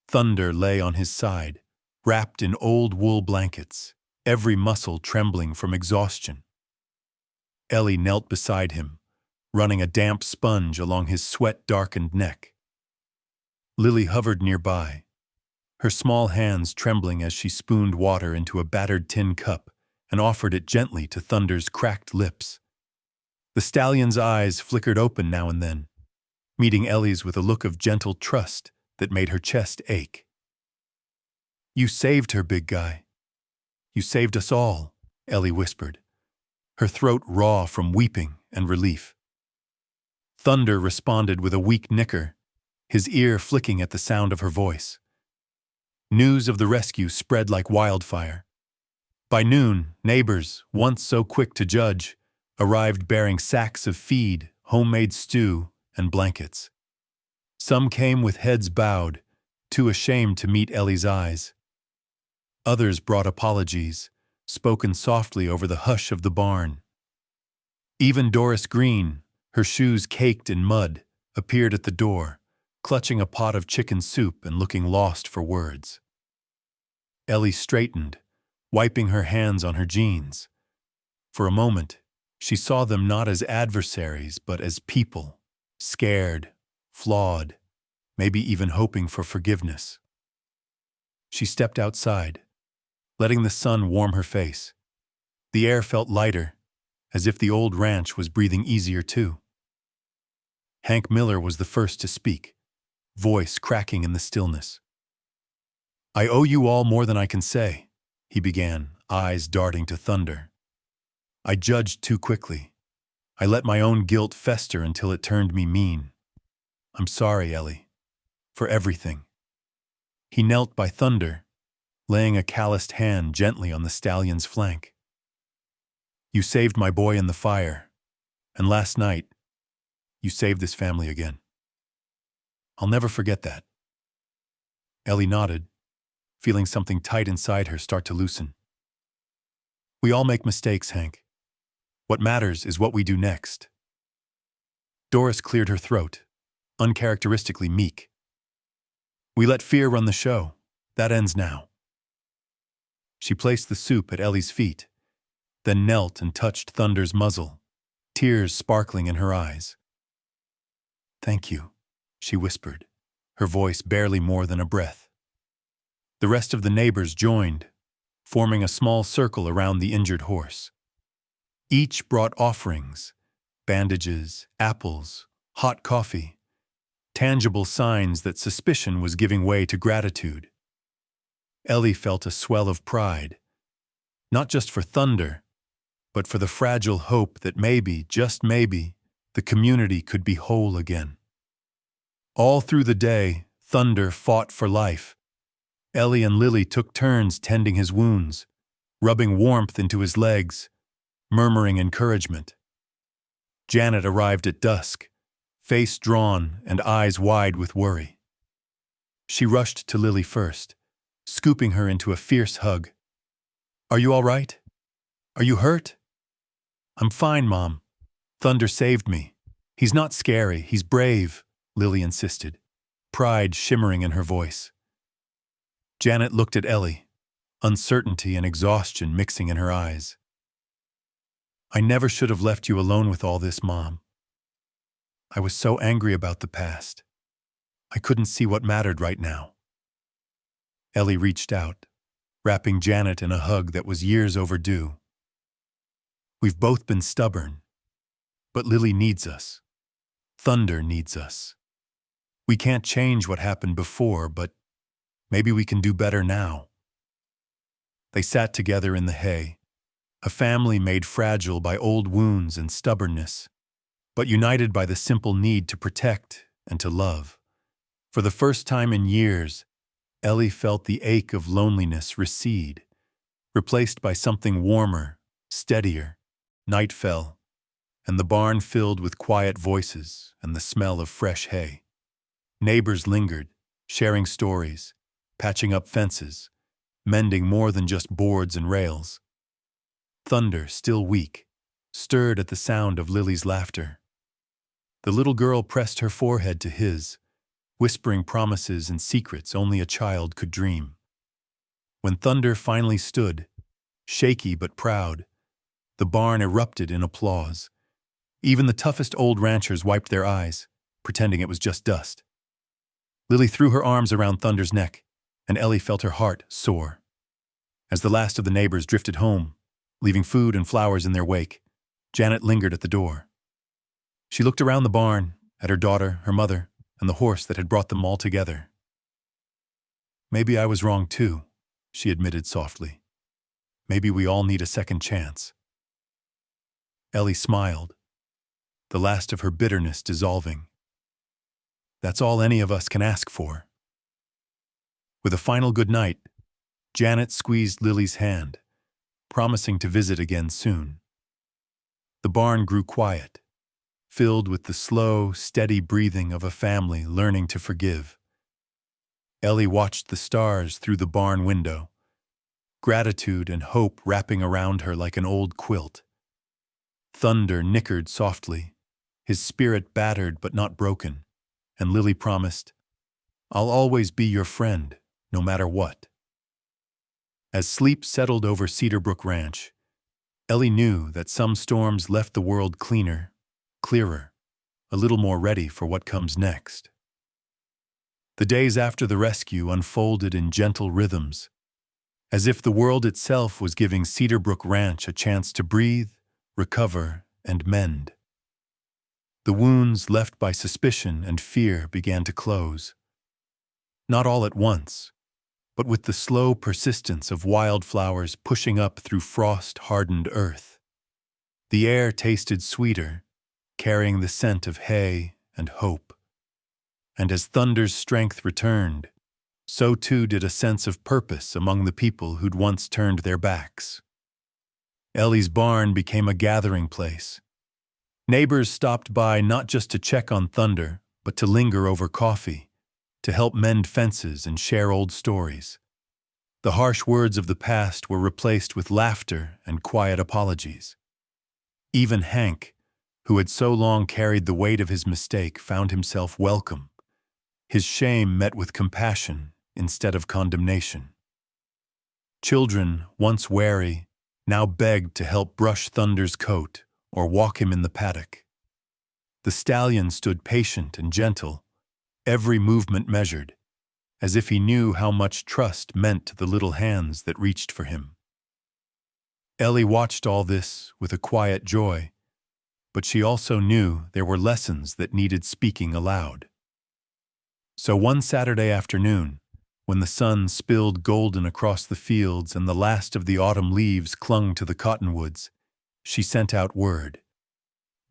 Thunder lay on his side, wrapped in old wool blankets, every muscle trembling from exhaustion. Ellie knelt beside him, running a damp sponge along his sweat-darkened neck. Lily hovered nearby, her small hands trembling as she spooned water into a battered tin cup and offered it gently to Thunder's cracked lips. The stallion's eyes flickered open now and then, meeting Ellie's with a look of gentle trust that made her chest ache. "You saved her, big guy. You saved us all," Ellie whispered, her throat raw from weeping and relief. Thunder responded with a weak nicker, his ear flicking at the sound of her voice. News of the rescue spread like wildfire. By noon, neighbors, once so quick to judge, arrived bearing sacks of feed, homemade stew, and blankets. Some came with heads bowed, too ashamed to meet Ellie's eyes. Others brought apologies, spoken softly over the hush of the barn. Even Doris Green, her shoes caked in mud, appeared at the door, clutching a pot of chicken soup and looking lost for words. Ellie straightened, wiping her hands on her jeans. For a moment, she saw them not as adversaries, but as people, scared, flawed, maybe even hoping for forgiveness. She stepped outside, letting the sun warm her face. The air felt lighter, as if the old ranch was breathing easier too. Hank Miller was the first to speak, voice cracking in the stillness. "I owe you all more than I can say," he began, eyes darting to Thunder. "I judged too quickly. I let my own guilt fester until it turned me mean. I'm sorry, Ellie, for everything." He knelt by Thunder, laying a calloused hand gently on the stallion's flank. "You saved my boy in the fire, and last night, you saved this family again. I'll never forget that." Ellie nodded, feeling something tight inside her start to loosen. "We all make mistakes, Hank. What matters is what we do next." Doris cleared her throat, uncharacteristically meek. "We let fear run the show. That ends now." She placed the soup at Ellie's feet, then knelt and touched Thunder's muzzle, tears sparkling in her eyes. "Thank you," she whispered, her voice barely more than a breath. The rest of the neighbors joined, forming a small circle around the injured horse. Each brought offerings, bandages, apples, hot coffee, tangible signs that suspicion was giving way to gratitude. Ellie felt a swell of pride, not just for Thunder, but for the fragile hope that maybe, just maybe, the community could be whole again. All through the day, Thunder fought for life. Ellie and Lily took turns tending his wounds, rubbing warmth into his legs, murmuring encouragement. Janet arrived at dusk, face drawn and eyes wide with worry. She rushed to Lily first, scooping her into a fierce hug. "Are you all right? Are you hurt?" "I'm fine, Mom. Thunder saved me. He's not scary, he's brave," Lily insisted, pride shimmering in her voice. Janet looked at Ellie, uncertainty and exhaustion mixing in her eyes. "I never should have left you alone with all this, Mom. I was so angry about the past. I couldn't see what mattered right now." Ellie reached out, wrapping Janet in a hug that was years overdue. "We've both been stubborn, but Lily needs us. Thunder needs us. We can't change what happened before, but maybe we can do better now." They sat together in the hay, a family made fragile by old wounds and stubbornness, but united by the simple need to protect and to love. For the first time in years, Ellie felt the ache of loneliness recede, replaced by something warmer, steadier. Night fell, and the barn filled with quiet voices and the smell of fresh hay. Neighbors lingered, sharing stories, patching up fences, mending more than just boards and rails. Thunder, still weak, stirred at the sound of Lily's laughter. The little girl pressed her forehead to his, whispering promises and secrets only a child could dream. When thunder finally stood, shaky but proud, the barn erupted in applause. Even the toughest old ranchers wiped their eyes, pretending it was just dust. Lily threw her arms around Thunder's neck, and Ellie felt her heart soar. As the last of the neighbors drifted home, leaving food and flowers in their wake, Janet lingered at the door. She looked around the barn, at her daughter, her mother, and the horse that had brought them all together. "Maybe I was wrong too," she admitted softly. "Maybe we all need a second chance." Ellie smiled, the last of her bitterness dissolving. That's all any of us can ask for. With a final good night, Janet squeezed Lily's hand, promising to visit again soon. The barn grew quiet, filled with the slow, steady breathing of a family learning to forgive. Ellie watched the stars through the barn window, gratitude and hope wrapping around her like an old quilt. Thunder nickered softly, his spirit battered but not broken, and Lily promised, "I'll always be your friend, no matter what." As sleep settled over Cedarbrook Ranch, Ellie knew that some storms left the world cleaner, clearer, a little more ready for what comes next. The days after the rescue unfolded in gentle rhythms, as if the world itself was giving Cedarbrook Ranch a chance to breathe, recover, and mend. The wounds left by suspicion and fear began to close. Not all at once, but with the slow persistence of wildflowers pushing up through frost-hardened earth. The air tasted sweeter, carrying the scent of hay and hope. And as Thunder's strength returned, so too did a sense of purpose among the people who'd once turned their backs. Ellie's barn became a gathering place. Neighbors stopped by not just to check on Thunder, but to linger over coffee, to help mend fences and share old stories. The harsh words of the past were replaced with laughter and quiet apologies. Even Hank, who had so long carried the weight of his mistake, found himself welcome, his shame met with compassion instead of condemnation. Children, once wary, now begged to help brush Thunder's coat or walk him in the paddock. The stallion stood patient and gentle, every movement measured, as if he knew how much trust meant to the little hands that reached for him. Ellie watched all this with a quiet joy, but she also knew there were lessons that needed speaking aloud. So one Saturday afternoon, when the sun spilled golden across the fields and the last of the autumn leaves clung to the cottonwoods, she sent out word.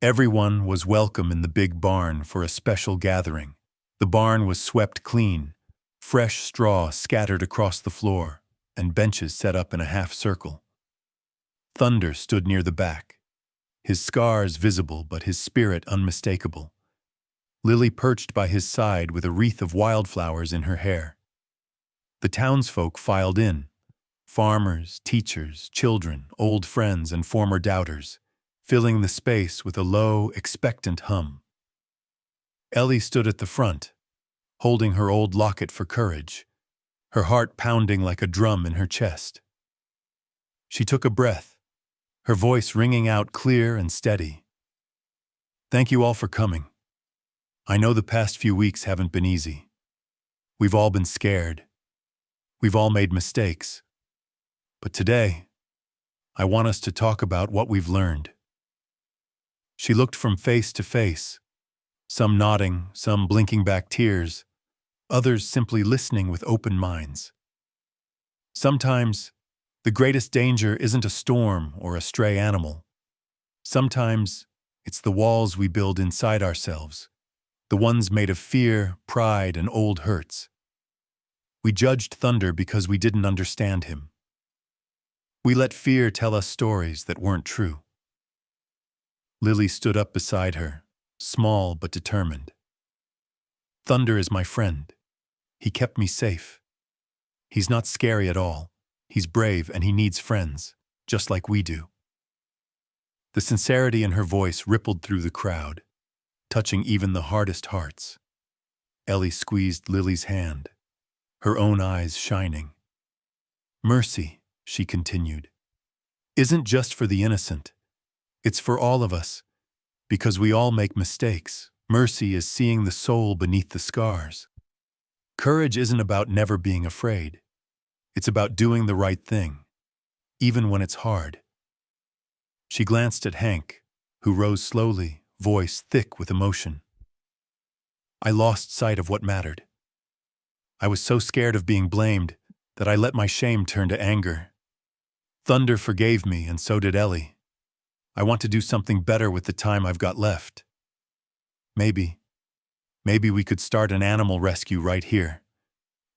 Everyone was welcome in the big barn for a special gathering. The barn was swept clean, fresh straw scattered across the floor, and benches set up in a half circle. Thunder stood near the back, his scars visible but his spirit unmistakable. Lily perched by his side with a wreath of wildflowers in her hair. The townsfolk filed in, farmers, teachers, children, old friends, and former doubters, filling the space with a low, expectant hum. Ellie stood at the front, holding her old locket for courage, her heart pounding like a drum in her chest. She took a breath, her voice ringing out clear and steady. "Thank you all for coming. I know the past few weeks haven't been easy. We've all been scared. We've all made mistakes. But today, I want us to talk about what we've learned." She looked from face to face, some nodding, some blinking back tears, others simply listening with open minds. Sometimes, the greatest danger isn't a storm or a stray animal. Sometimes, it's the walls we build inside ourselves, the ones made of fear, pride, and old hurts. We judged Thunder because we didn't understand him. We let fear tell us stories that weren't true. Lily stood up beside her, small but determined. Thunder is my friend. He kept me safe. He's not scary at all. He's brave and he needs friends, just like we do. The sincerity in her voice rippled through the crowd, touching even the hardest hearts. Ellie squeezed Lily's hand, her own eyes shining. Mercy, she continued, isn't just for the innocent. It's for all of us, because we all make mistakes. Mercy is seeing the soul beneath the scars. Courage isn't about never being afraid. It's about doing the right thing, even when it's hard. She glanced at Hank, who rose slowly, voice thick with emotion. I lost sight of what mattered. I was so scared of being blamed that I let my shame turn to anger. Thunder forgave me, and so did Ellie. I want to do something better with the time I've got left. Maybe we could start an animal rescue right here.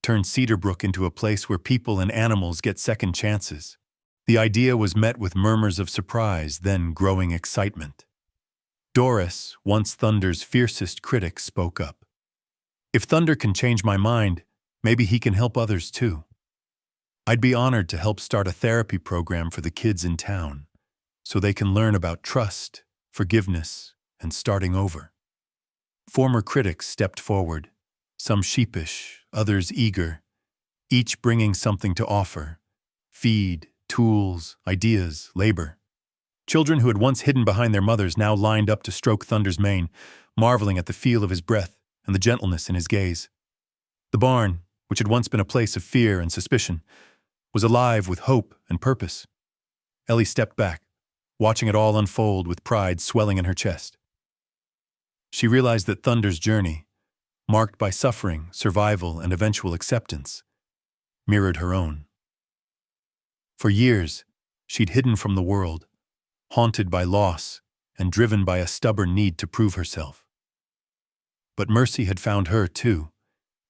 Turn Cedarbrook into a place where people and animals get second chances. The idea was met with murmurs of surprise, then growing excitement. Doris, once Thunder's fiercest critic, spoke up. If Thunder can change my mind, maybe he can help others too. I'd be honored to help start a therapy program for the kids in town, so they can learn about trust, forgiveness, and starting over. Former critics stepped forward, some sheepish, others eager, each bringing something to offer: feed, tools, ideas, labor. Children who had once hidden behind their mothers now lined up to stroke Thunder's mane, marveling at the feel of his breath and the gentleness in his gaze. The barn, which had once been a place of fear and suspicion, was alive with hope and purpose. Ellie stepped back, watching it all unfold with pride swelling in her chest. She realized that Thunder's journey, marked by suffering, survival, and eventual acceptance, mirrored her own. For years, she'd hidden from the world, haunted by loss and driven by a stubborn need to prove herself. But Mercy had found her, too,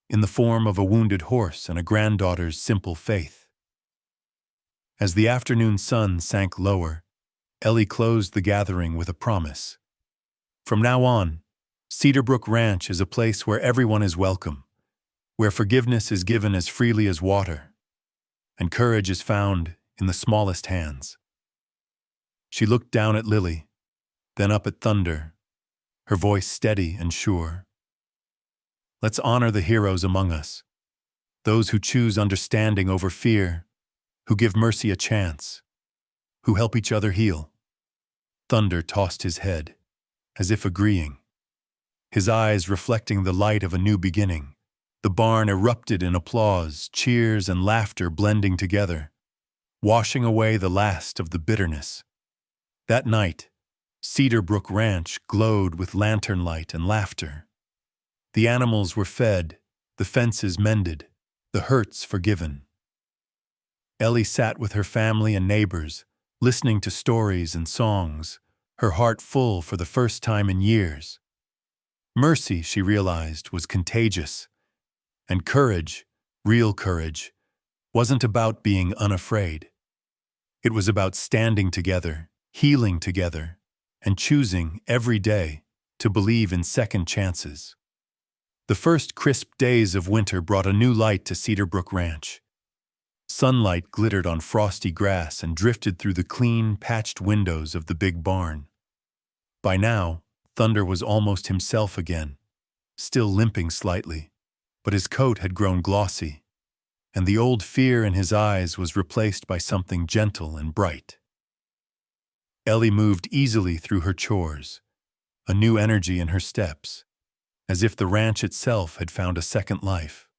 in the form of a wounded horse and a granddaughter's simple faith. As the afternoon sun sank lower, Ellie closed the gathering with a promise. From now on, Cedarbrook Ranch is a place where everyone is welcome, where forgiveness is given as freely as water, and courage is found in the smallest hands. She looked down at Lily, then up at Thunder, her voice steady and sure. Let's honor the heroes among us, those who choose understanding over fear, who give mercy a chance, who help each other heal. Thunder tossed his head, as if agreeing, his eyes reflecting the light of a new beginning. The barn erupted in applause, cheers, and laughter blending together, washing away the last of the bitterness. That night, Cedarbrook Ranch glowed with lantern light and laughter. The animals were fed, the fences mended, the hurts forgiven. Ellie sat with her family and neighbors, listening to stories and songs, her heart full for the first time in years. Mercy, she realized, was contagious, and courage, real courage, wasn't about being unafraid. It was about standing together, healing together, and choosing every day to believe in second chances. The first crisp days of winter brought a new light to Cedarbrook Ranch. Sunlight glittered on frosty grass and drifted through the clean, patched windows of the big barn. By now, Thunder was almost himself again, still limping slightly, but his coat had grown glossy, and the old fear in his eyes was replaced by something gentle and bright. Ellie moved easily through her chores, a new energy in her steps, as if the ranch itself had found a second life.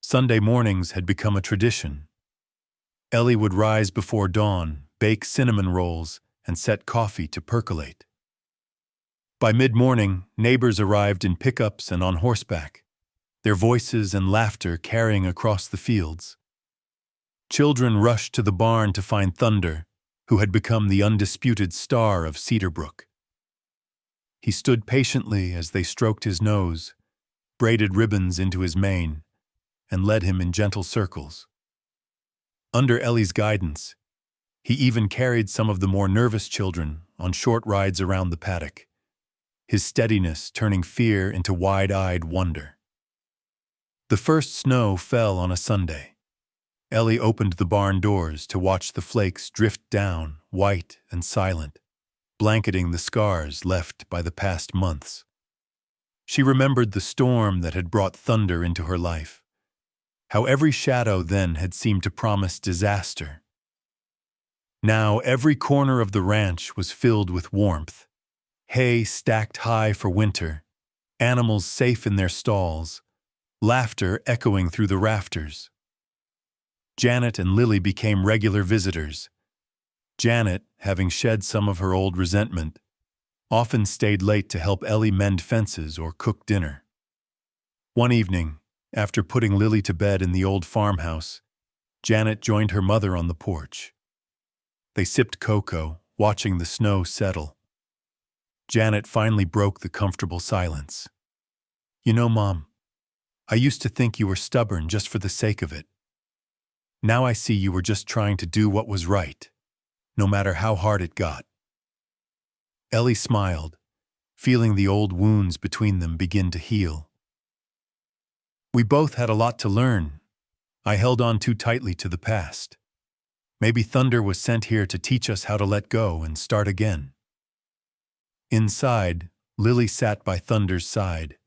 Sunday mornings had become a tradition. Ellie would rise before dawn, bake cinnamon rolls, and set coffee to percolate. By mid-morning, neighbors arrived in pickups and on horseback, their voices and laughter carrying across the fields. Children rushed to the barn to find Thunder, who had become the undisputed star of Cedarbrook. He stood patiently as they stroked his nose, braided ribbons into his mane, and led him in gentle circles. Under Ellie's guidance, he even carried some of the more nervous children on short rides around the paddock, his steadiness turning fear into wide-eyed wonder. The first snow fell on a Sunday. Ellie opened the barn doors to watch the flakes drift down, white and silent, blanketing the scars left by the past months. She remembered the storm that had brought thunder into her life, how every shadow then had seemed to promise disaster. Now every corner of the ranch was filled with warmth, hay stacked high for winter, animals safe in their stalls, laughter echoing through the rafters. Janet and Lily became regular visitors. Janet, having shed some of her old resentment, often stayed late to help Ellie mend fences or cook dinner. One evening, after putting Lily to bed in the old farmhouse, Janet joined her mother on the porch. They sipped cocoa, watching the snow settle. Janet finally broke the comfortable silence. "You know, Mom, I used to think you were stubborn just for the sake of it. Now I see you were just trying to do what was right, no matter how hard it got." Ellie smiled, feeling the old wounds between them begin to heal. "We both had a lot to learn. I held on too tightly to the past. Maybe thunder was sent here to teach us how to let go and start again." Inside, Lily sat by Thunder's side,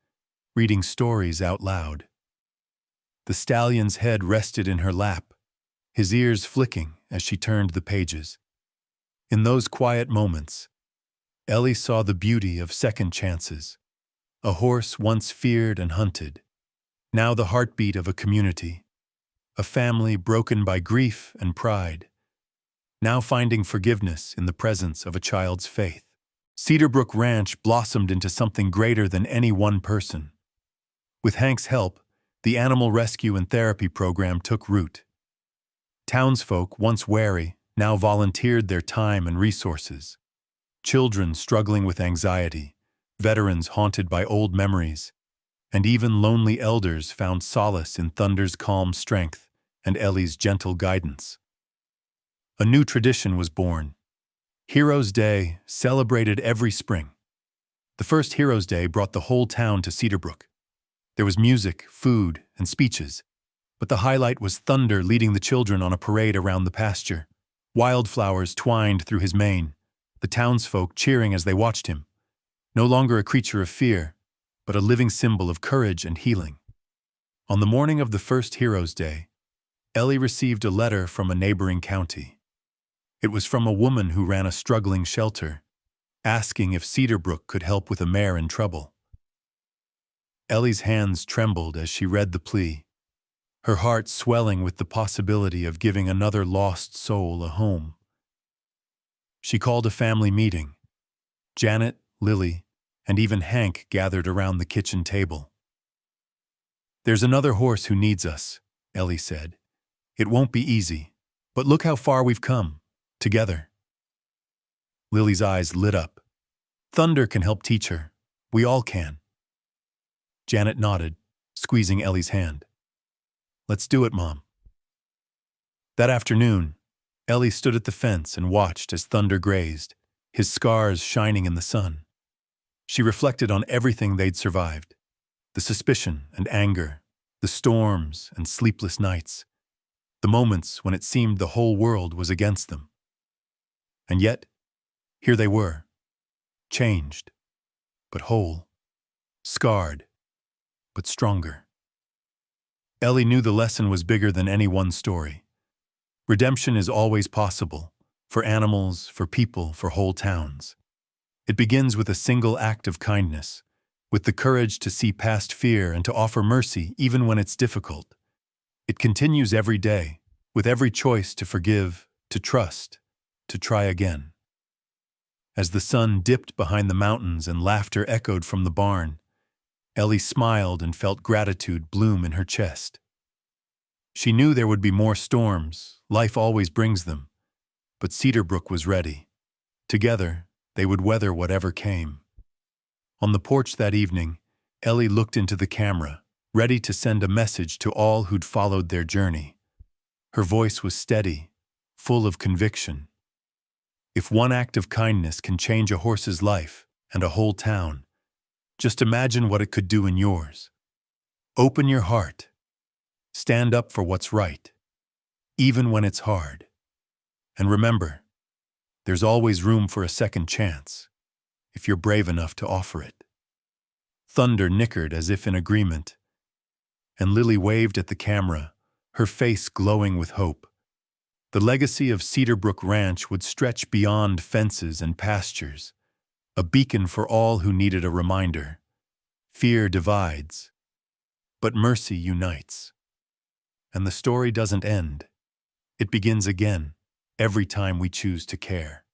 reading stories out loud. The stallion's head rested in her lap, his ears flicking as she turned the pages. In those quiet moments, Ellie saw the beauty of second chances. A horse once feared and hunted, now the heartbeat of a community. A family broken by grief and pride, now finding forgiveness in the presence of a child's faith. Cedarbrook Ranch blossomed into something greater than any one person. With Hank's help, the animal rescue and therapy program took root. Townsfolk, once wary, now volunteered their time and resources. Children struggling with anxiety, veterans haunted by old memories, and even lonely elders found solace in Thunder's calm strength and Ellie's gentle guidance. A new tradition was born. Heroes' Day, celebrated every spring. The first Heroes' Day brought the whole town to Cedarbrook. There was music, food, and speeches, but the highlight was Thunder leading the children on a parade around the pasture. Wildflowers twined through his mane, the townsfolk cheering as they watched him. No longer a creature of fear, but a living symbol of courage and healing. On the morning of the first Heroes' Day, Ellie received a letter from a neighboring county. It was from a woman who ran a struggling shelter, asking if Cedarbrook could help with a mare in trouble. Ellie's hands trembled as she read the plea, her heart swelling with the possibility of giving another lost soul a home. She called a family meeting. Janet, Lily, and even Hank gathered around the kitchen table. "There's another horse who needs us," Ellie said. "It won't be easy, but look how far we've come, together." Lily's eyes lit up. "Thunder can help teach her. We all can." Janet nodded, squeezing Ellie's hand. "Let's do it, Mom." That afternoon, Ellie stood at the fence and watched as Thunder grazed, his scars shining in the sun. She reflected on everything they'd survived, the suspicion and anger, the storms and sleepless nights, the moments when it seemed the whole world was against them. And yet, here they were, changed, but whole, scarred, but stronger. Ellie knew the lesson was bigger than any one story. Redemption is always possible, for animals, for people, for whole towns. It begins with a single act of kindness, with the courage to see past fear and to offer mercy even when it's difficult. It continues every day, with every choice to forgive, to trust, to try again. As the sun dipped behind the mountains and laughter echoed from the barn, Ellie smiled and felt gratitude bloom in her chest. She knew there would be more storms, life always brings them, but Cedarbrook was ready. Together, they would weather whatever came. On the porch that evening, Ellie looked into the camera, ready to send a message to all who'd followed their journey. Her voice was steady, full of conviction. If one act of kindness can change a horse's life and a whole town, just imagine what it could do in yours. Open your heart. Stand up for what's right, even when it's hard. And remember, there's always room for a second chance, if you're brave enough to offer it. Thunder nickered as if in agreement, and Lily waved at the camera, her face glowing with hope. The legacy of Cedarbrook Ranch would stretch beyond fences and pastures, a beacon for all who needed a reminder. Fear divides, but mercy unites. And the story doesn't end. It begins again, every time we choose to care.